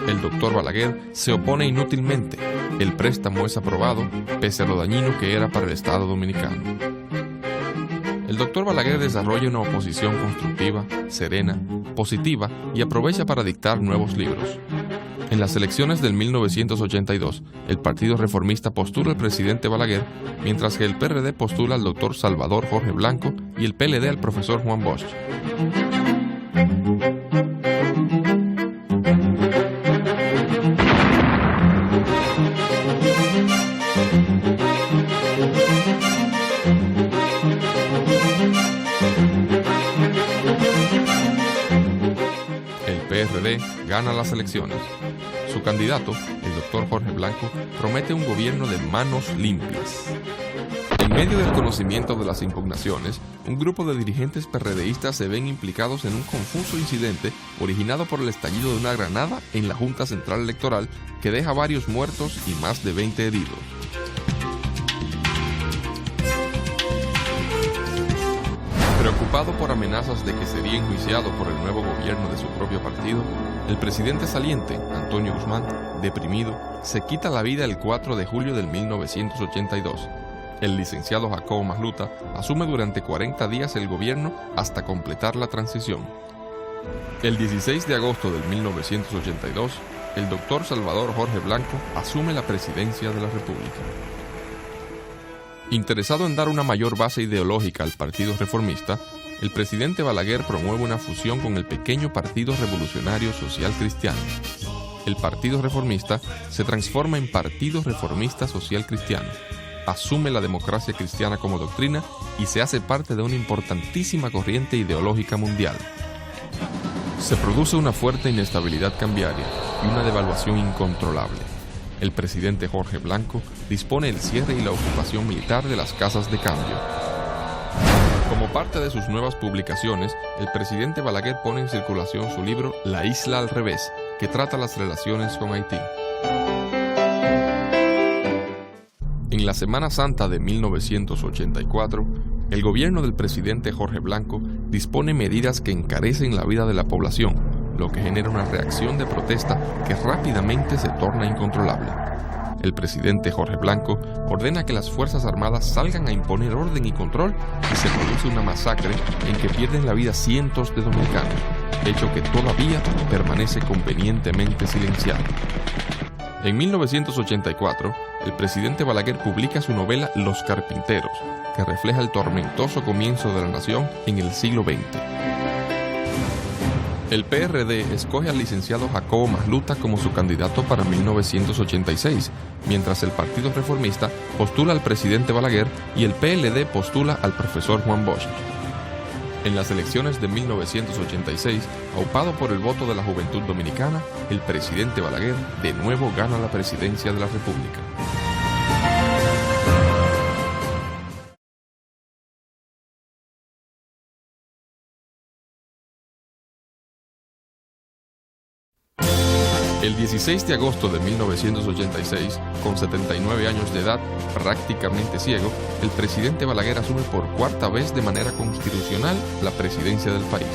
El doctor Balaguer se opone inútilmente. El préstamo es aprobado, pese a lo dañino que era para el Estado dominicano. El doctor Balaguer desarrolla una oposición constructiva, serena, positiva y aprovecha para dictar nuevos libros. En las elecciones del 1982, el Partido Reformista postula al presidente Balaguer, mientras que el PRD postula al doctor Salvador Jorge Blanco y el PLD al profesor Juan Bosch. El PRD gana las elecciones. Su candidato, el doctor Jorge Blanco, promete un gobierno de manos limpias. En medio del conocimiento de las impugnaciones, un grupo de dirigentes PRDistas se ven implicados en un confuso incidente originado por el estallido de una granada en la Junta Central Electoral que deja varios muertos y más de 20 heridos. Preocupado por amenazas de que sería enjuiciado por el nuevo gobierno de su propio partido, el presidente saliente, Antonio Guzmán, deprimido, se quita la vida el 4 de julio del 1982. El licenciado Jacobo Masluta asume durante 40 días el gobierno hasta completar la transición. El 16 de agosto del 1982, el doctor Salvador Jorge Blanco asume la presidencia de la República. Interesado en dar una mayor base ideológica al Partido Reformista, el presidente Balaguer promueve una fusión con el pequeño Partido Revolucionario Social Cristiano. El Partido Reformista se transforma en Partido Reformista Social Cristiano, asume la democracia cristiana como doctrina y se hace parte de una importantísima corriente ideológica mundial. Se produce una fuerte inestabilidad cambiaria y una devaluación incontrolable. El presidente Jorge Blanco dispone el cierre y la ocupación militar de las casas de cambio. Como parte de sus nuevas publicaciones, el presidente Balaguer pone en circulación su libro La Isla al Revés, que trata las relaciones con Haití. En la Semana Santa de 1984, el gobierno del presidente Jorge Blanco dispone medidas que encarecen la vida de la población, lo que genera una reacción de protesta que rápidamente se torna incontrolable. El presidente Jorge Blanco ordena que las Fuerzas Armadas salgan a imponer orden y control y se produce una masacre en que pierden la vida cientos de dominicanos, hecho que todavía permanece convenientemente silenciado. En 1984, el presidente Balaguer publica su novela Los Carpinteros, que refleja el tormentoso comienzo de la nación en el siglo XX. El PRD escoge al licenciado Jacobo Masluta como su candidato para 1986, mientras el Partido Reformista postula al presidente Balaguer y el PLD postula al profesor Juan Bosch. En las elecciones de 1986, aupado por el voto de la juventud dominicana, el presidente Balaguer de nuevo gana la presidencia de la República. El 16 de agosto de 1986, con 79 años de edad, prácticamente ciego, el presidente Balaguer asume por cuarta vez de manera constitucional la presidencia del país.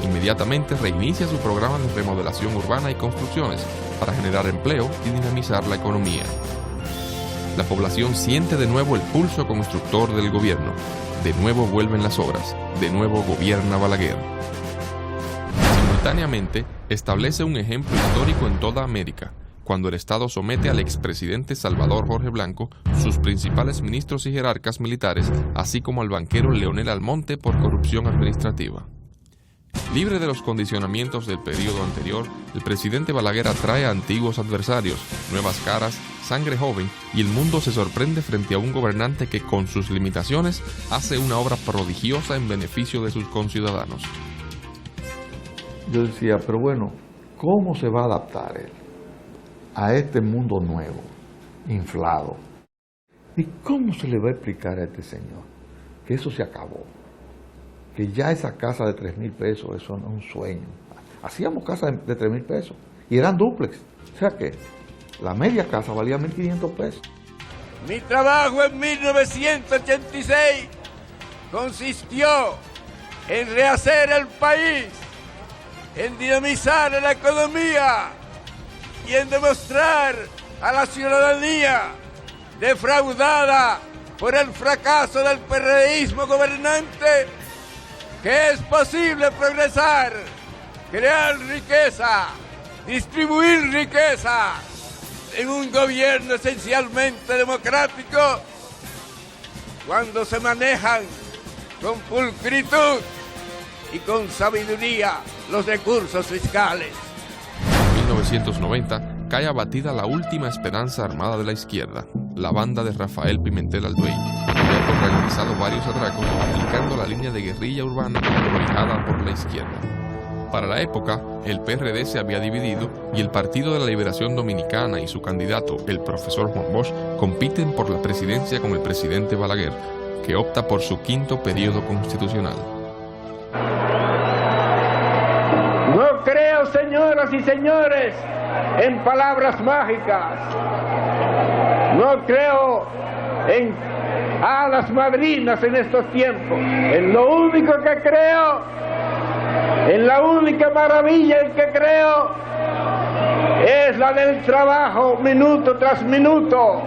inmediatamente reinicia su programa de remodelación urbana y construcciones para generar empleo y dinamizar la economía. La población siente de nuevo el pulso constructor del gobierno. De nuevo vuelven las obras. De nuevo gobierna Balaguer. Simultáneamente, establece un ejemplo histórico en toda América, cuando el Estado somete al expresidente Salvador Jorge Blanco, sus principales ministros y jerarcas militares, así como al banquero Leonel Almonte por corrupción administrativa. Libre de los condicionamientos del periodo anterior, el presidente Balaguer atrae a antiguos adversarios, nuevas caras, sangre joven, y el mundo se sorprende frente a un gobernante que, con sus limitaciones, hace una obra prodigiosa en beneficio de sus conciudadanos.
Yo decía, pero bueno, ¿cómo se va a adaptar él a este mundo nuevo, inflado? ¿Y cómo se le va a explicar a este señor que eso se acabó? Que ya esa casa de 3,000 pesos, eso no es un sueño. Hacíamos casas de 3,000 pesos y eran dúplex. O sea que la media casa valía 1.500 pesos.
Mi trabajo en 1986 consistió en rehacer el país, en dinamizar la economía y en demostrar a la ciudadanía defraudada por el fracaso del PRDismo gobernante que es posible progresar, crear riqueza, distribuir riqueza en un gobierno esencialmente democrático cuando se manejan con pulcritud y con sabiduría los recursos fiscales.
En 1990 cae abatida la última esperanza armada de la izquierda, la banda de Rafael Pimentel Alduey, que había organizado varios atracos aplicando la línea de guerrilla urbana manejada por la izquierda. Para la época, el PRD se había dividido y el Partido de la Liberación Dominicana y su candidato, el profesor Juan Bosch, compiten por la presidencia con el presidente Balaguer, que opta por su 5º periodo constitucional.
No creo, señoras y señores, en palabras mágicas. No creo en hadas madrinas en estos tiempos. En lo único que creo, en la única maravilla en que creo, es la del trabajo minuto tras minuto.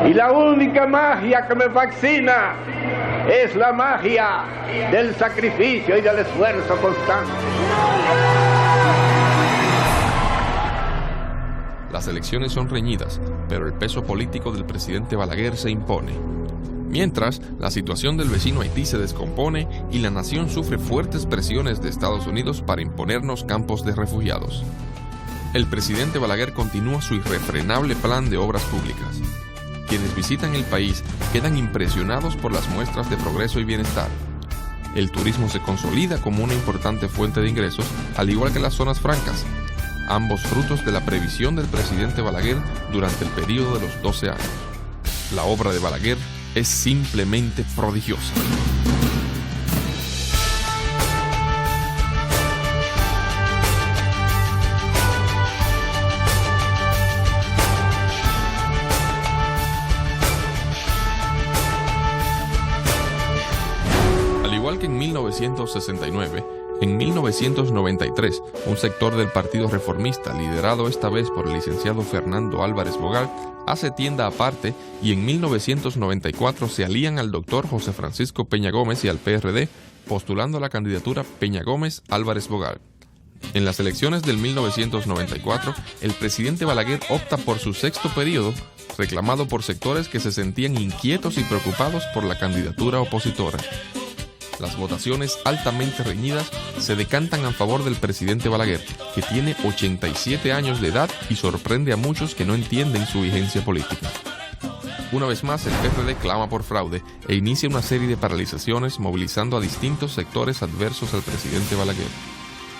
Y la única magia que me fascina es la magia del sacrificio y del esfuerzo constante.
Las elecciones son reñidas, pero el peso político del presidente Balaguer se impone. Mientras, la situación del vecino Haití se descompone y la nación sufre fuertes presiones de Estados Unidos para imponernos campos de refugiados. El presidente Balaguer continúa su irrefrenable plan de obras públicas. Quienes visitan el país quedan impresionados por las muestras de progreso y bienestar. El turismo se consolida como una importante fuente de ingresos, al igual que las zonas francas, ambos frutos de la previsión del presidente Balaguer durante el periodo de los 12 años. La obra de Balaguer es simplemente prodigiosa. Al igual que en 1969, en 1993, un sector del Partido Reformista, liderado esta vez por el licenciado Fernando Álvarez Bogal, hace tienda aparte y en 1994 se alían al doctor José Francisco Peña Gómez y al PRD, postulando la candidatura Peña Gómez Álvarez Bogal. En las elecciones del 1994, el presidente Balaguer opta por su 6º periodo, reclamado por sectores que se sentían inquietos y preocupados por la candidatura opositora. Las votaciones altamente reñidas se decantan a favor del presidente Balaguer, que tiene 87 años de edad y sorprende a muchos que no entienden su vigencia política. Una vez más, el PRD clama por fraude e inicia una serie de paralizaciones movilizando a distintos sectores adversos al presidente Balaguer.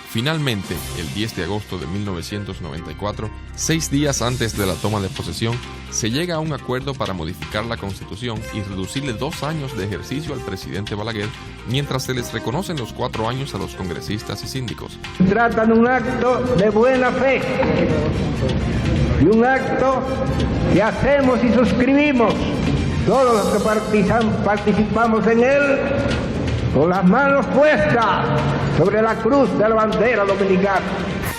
Finalmente, el 10 de agosto de 1994, 6 días antes de la toma de posesión, se llega a un acuerdo para modificar la Constitución y reducirle 2 años de ejercicio al presidente Balaguer, mientras se les reconocen los 4 años a los congresistas y síndicos.
Tratan un acto de buena fe y un acto que hacemos y suscribimos todos los que participamos en él con las manos puestas sobre la cruz de la bandera dominicana.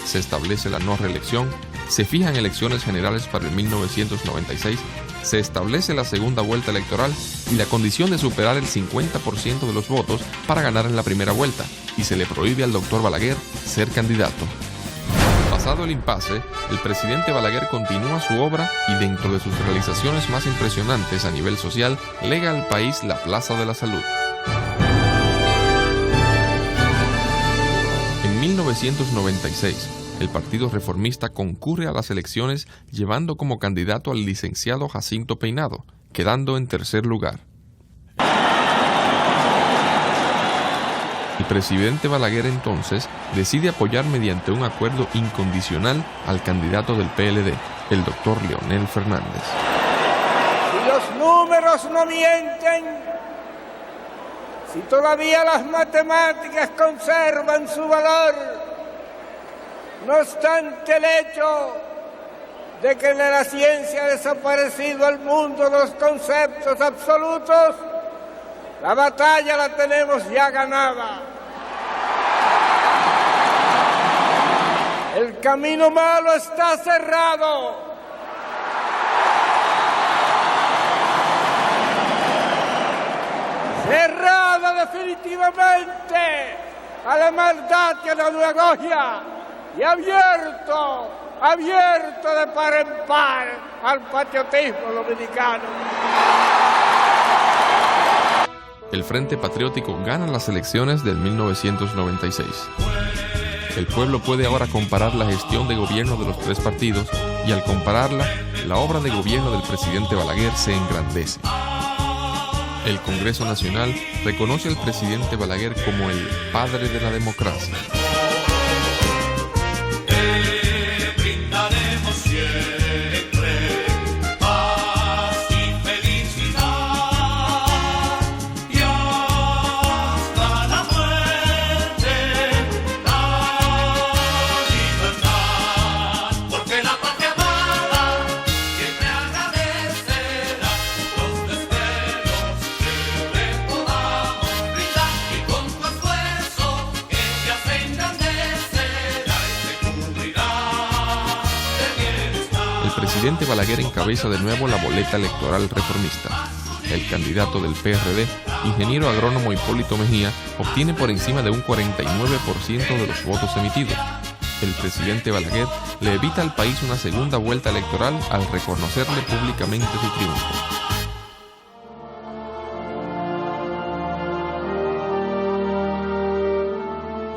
Se establece la no reelección, se fijan elecciones generales para el 1996, se establece la segunda vuelta electoral y la condición de superar el 50% de los votos para ganar en la primera vuelta, y se le prohíbe al doctor Balaguer ser candidato. Pasado el impasse, el presidente Balaguer continúa su obra y dentro de sus realizaciones más impresionantes a nivel social, lega al país la Plaza de la Salud. En 1996, el Partido Reformista concurre a las elecciones llevando como candidato al licenciado Jacinto Peinado, quedando en tercer lugar. El presidente Balaguer entonces decide apoyar mediante un acuerdo incondicional al candidato del PLD, el doctor Leonel Fernández.
Si los números no mienten, si todavía las matemáticas conservan su valor, no obstante el hecho de que en la ciencia ha desaparecido el mundo de los conceptos absolutos, la batalla la tenemos ya ganada. El camino malo está cerrado. Cerrado definitivamente a la maldad y a la demagogia y abierto de par en par al patriotismo dominicano.
El Frente Patriótico gana las elecciones del 1996. El pueblo puede ahora comparar la gestión de gobierno de los tres partidos y al compararla, la obra de gobierno del presidente Balaguer se engrandece. El Congreso Nacional reconoce al presidente Balaguer como el padre de la democracia. El presidente Balaguer encabeza de nuevo la boleta electoral reformista. El candidato del PRD, ingeniero agrónomo Hipólito Mejía, obtiene por encima de un 49% de los votos emitidos. El presidente Balaguer le evita al país una segunda vuelta electoral al reconocerle públicamente su triunfo.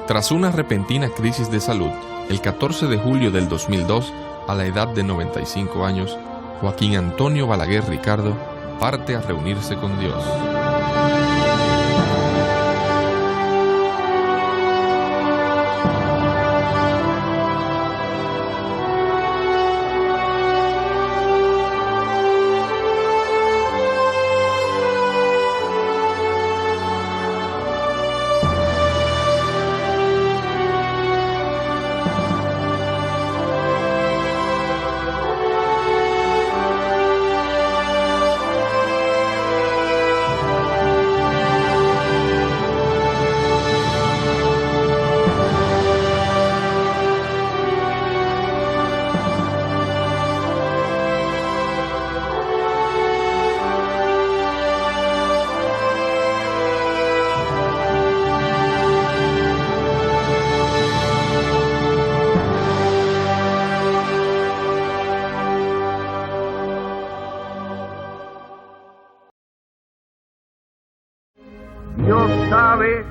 Tras una repentina crisis de salud, el 14 de julio del 2002, a la edad de 95 años, Joaquín Antonio Balaguer Ricardo parte a reunirse con Dios.
Dios sabe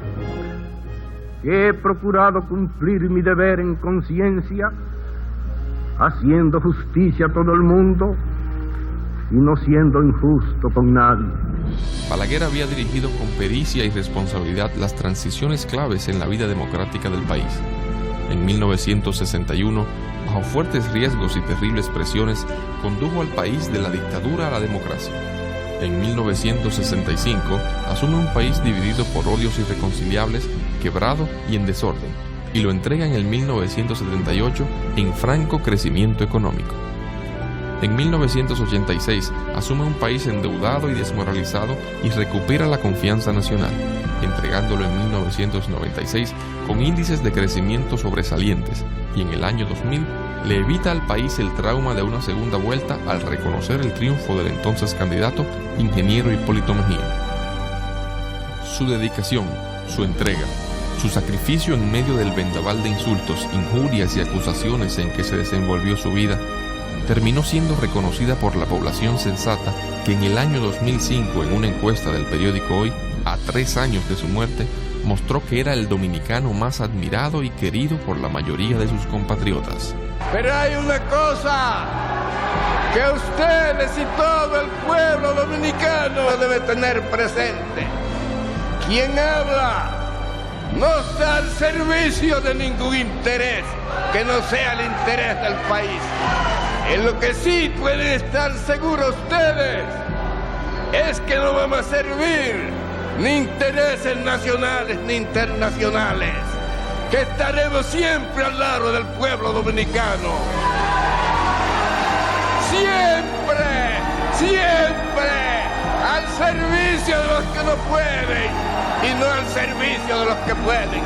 que he procurado cumplir mi deber en conciencia, haciendo justicia a todo el mundo y no siendo injusto con nadie.
Balaguer había dirigido con pericia y responsabilidad las transiciones claves en la vida democrática del país. En 1961, bajo fuertes riesgos y terribles presiones, condujo al país de la dictadura a la democracia. En 1965, asume un país dividido por odios irreconciliables, quebrado y en desorden, y lo entrega en el 1978 en franco crecimiento económico. En 1986 asume un país endeudado y desmoralizado y recupera la confianza nacional, entregándolo en 1996 con índices de crecimiento sobresalientes, y en el año 2000 le evita al país el trauma de una segunda vuelta al reconocer el triunfo del entonces candidato, ingeniero Hipólito Mejía. Su dedicación, su entrega, su sacrificio en medio del vendaval de insultos, injurias y acusaciones en que se desenvolvió su vida, terminó siendo reconocida por la población sensata que en el año 2005, en una encuesta del periódico Hoy, a 3 años de su muerte, mostró que era el dominicano más admirado y querido por la mayoría de sus compatriotas.
Pero hay una cosa que ustedes y todo el pueblo dominicano debe tener presente. Quien habla no está al servicio de ningún interés que no sea el interés del país. En lo que sí pueden estar seguros ustedes es que no vamos a servir ni intereses nacionales ni internacionales, que estaremos siempre al lado del pueblo dominicano. Siempre, siempre al servicio de los que no pueden y no al servicio de los que pueden.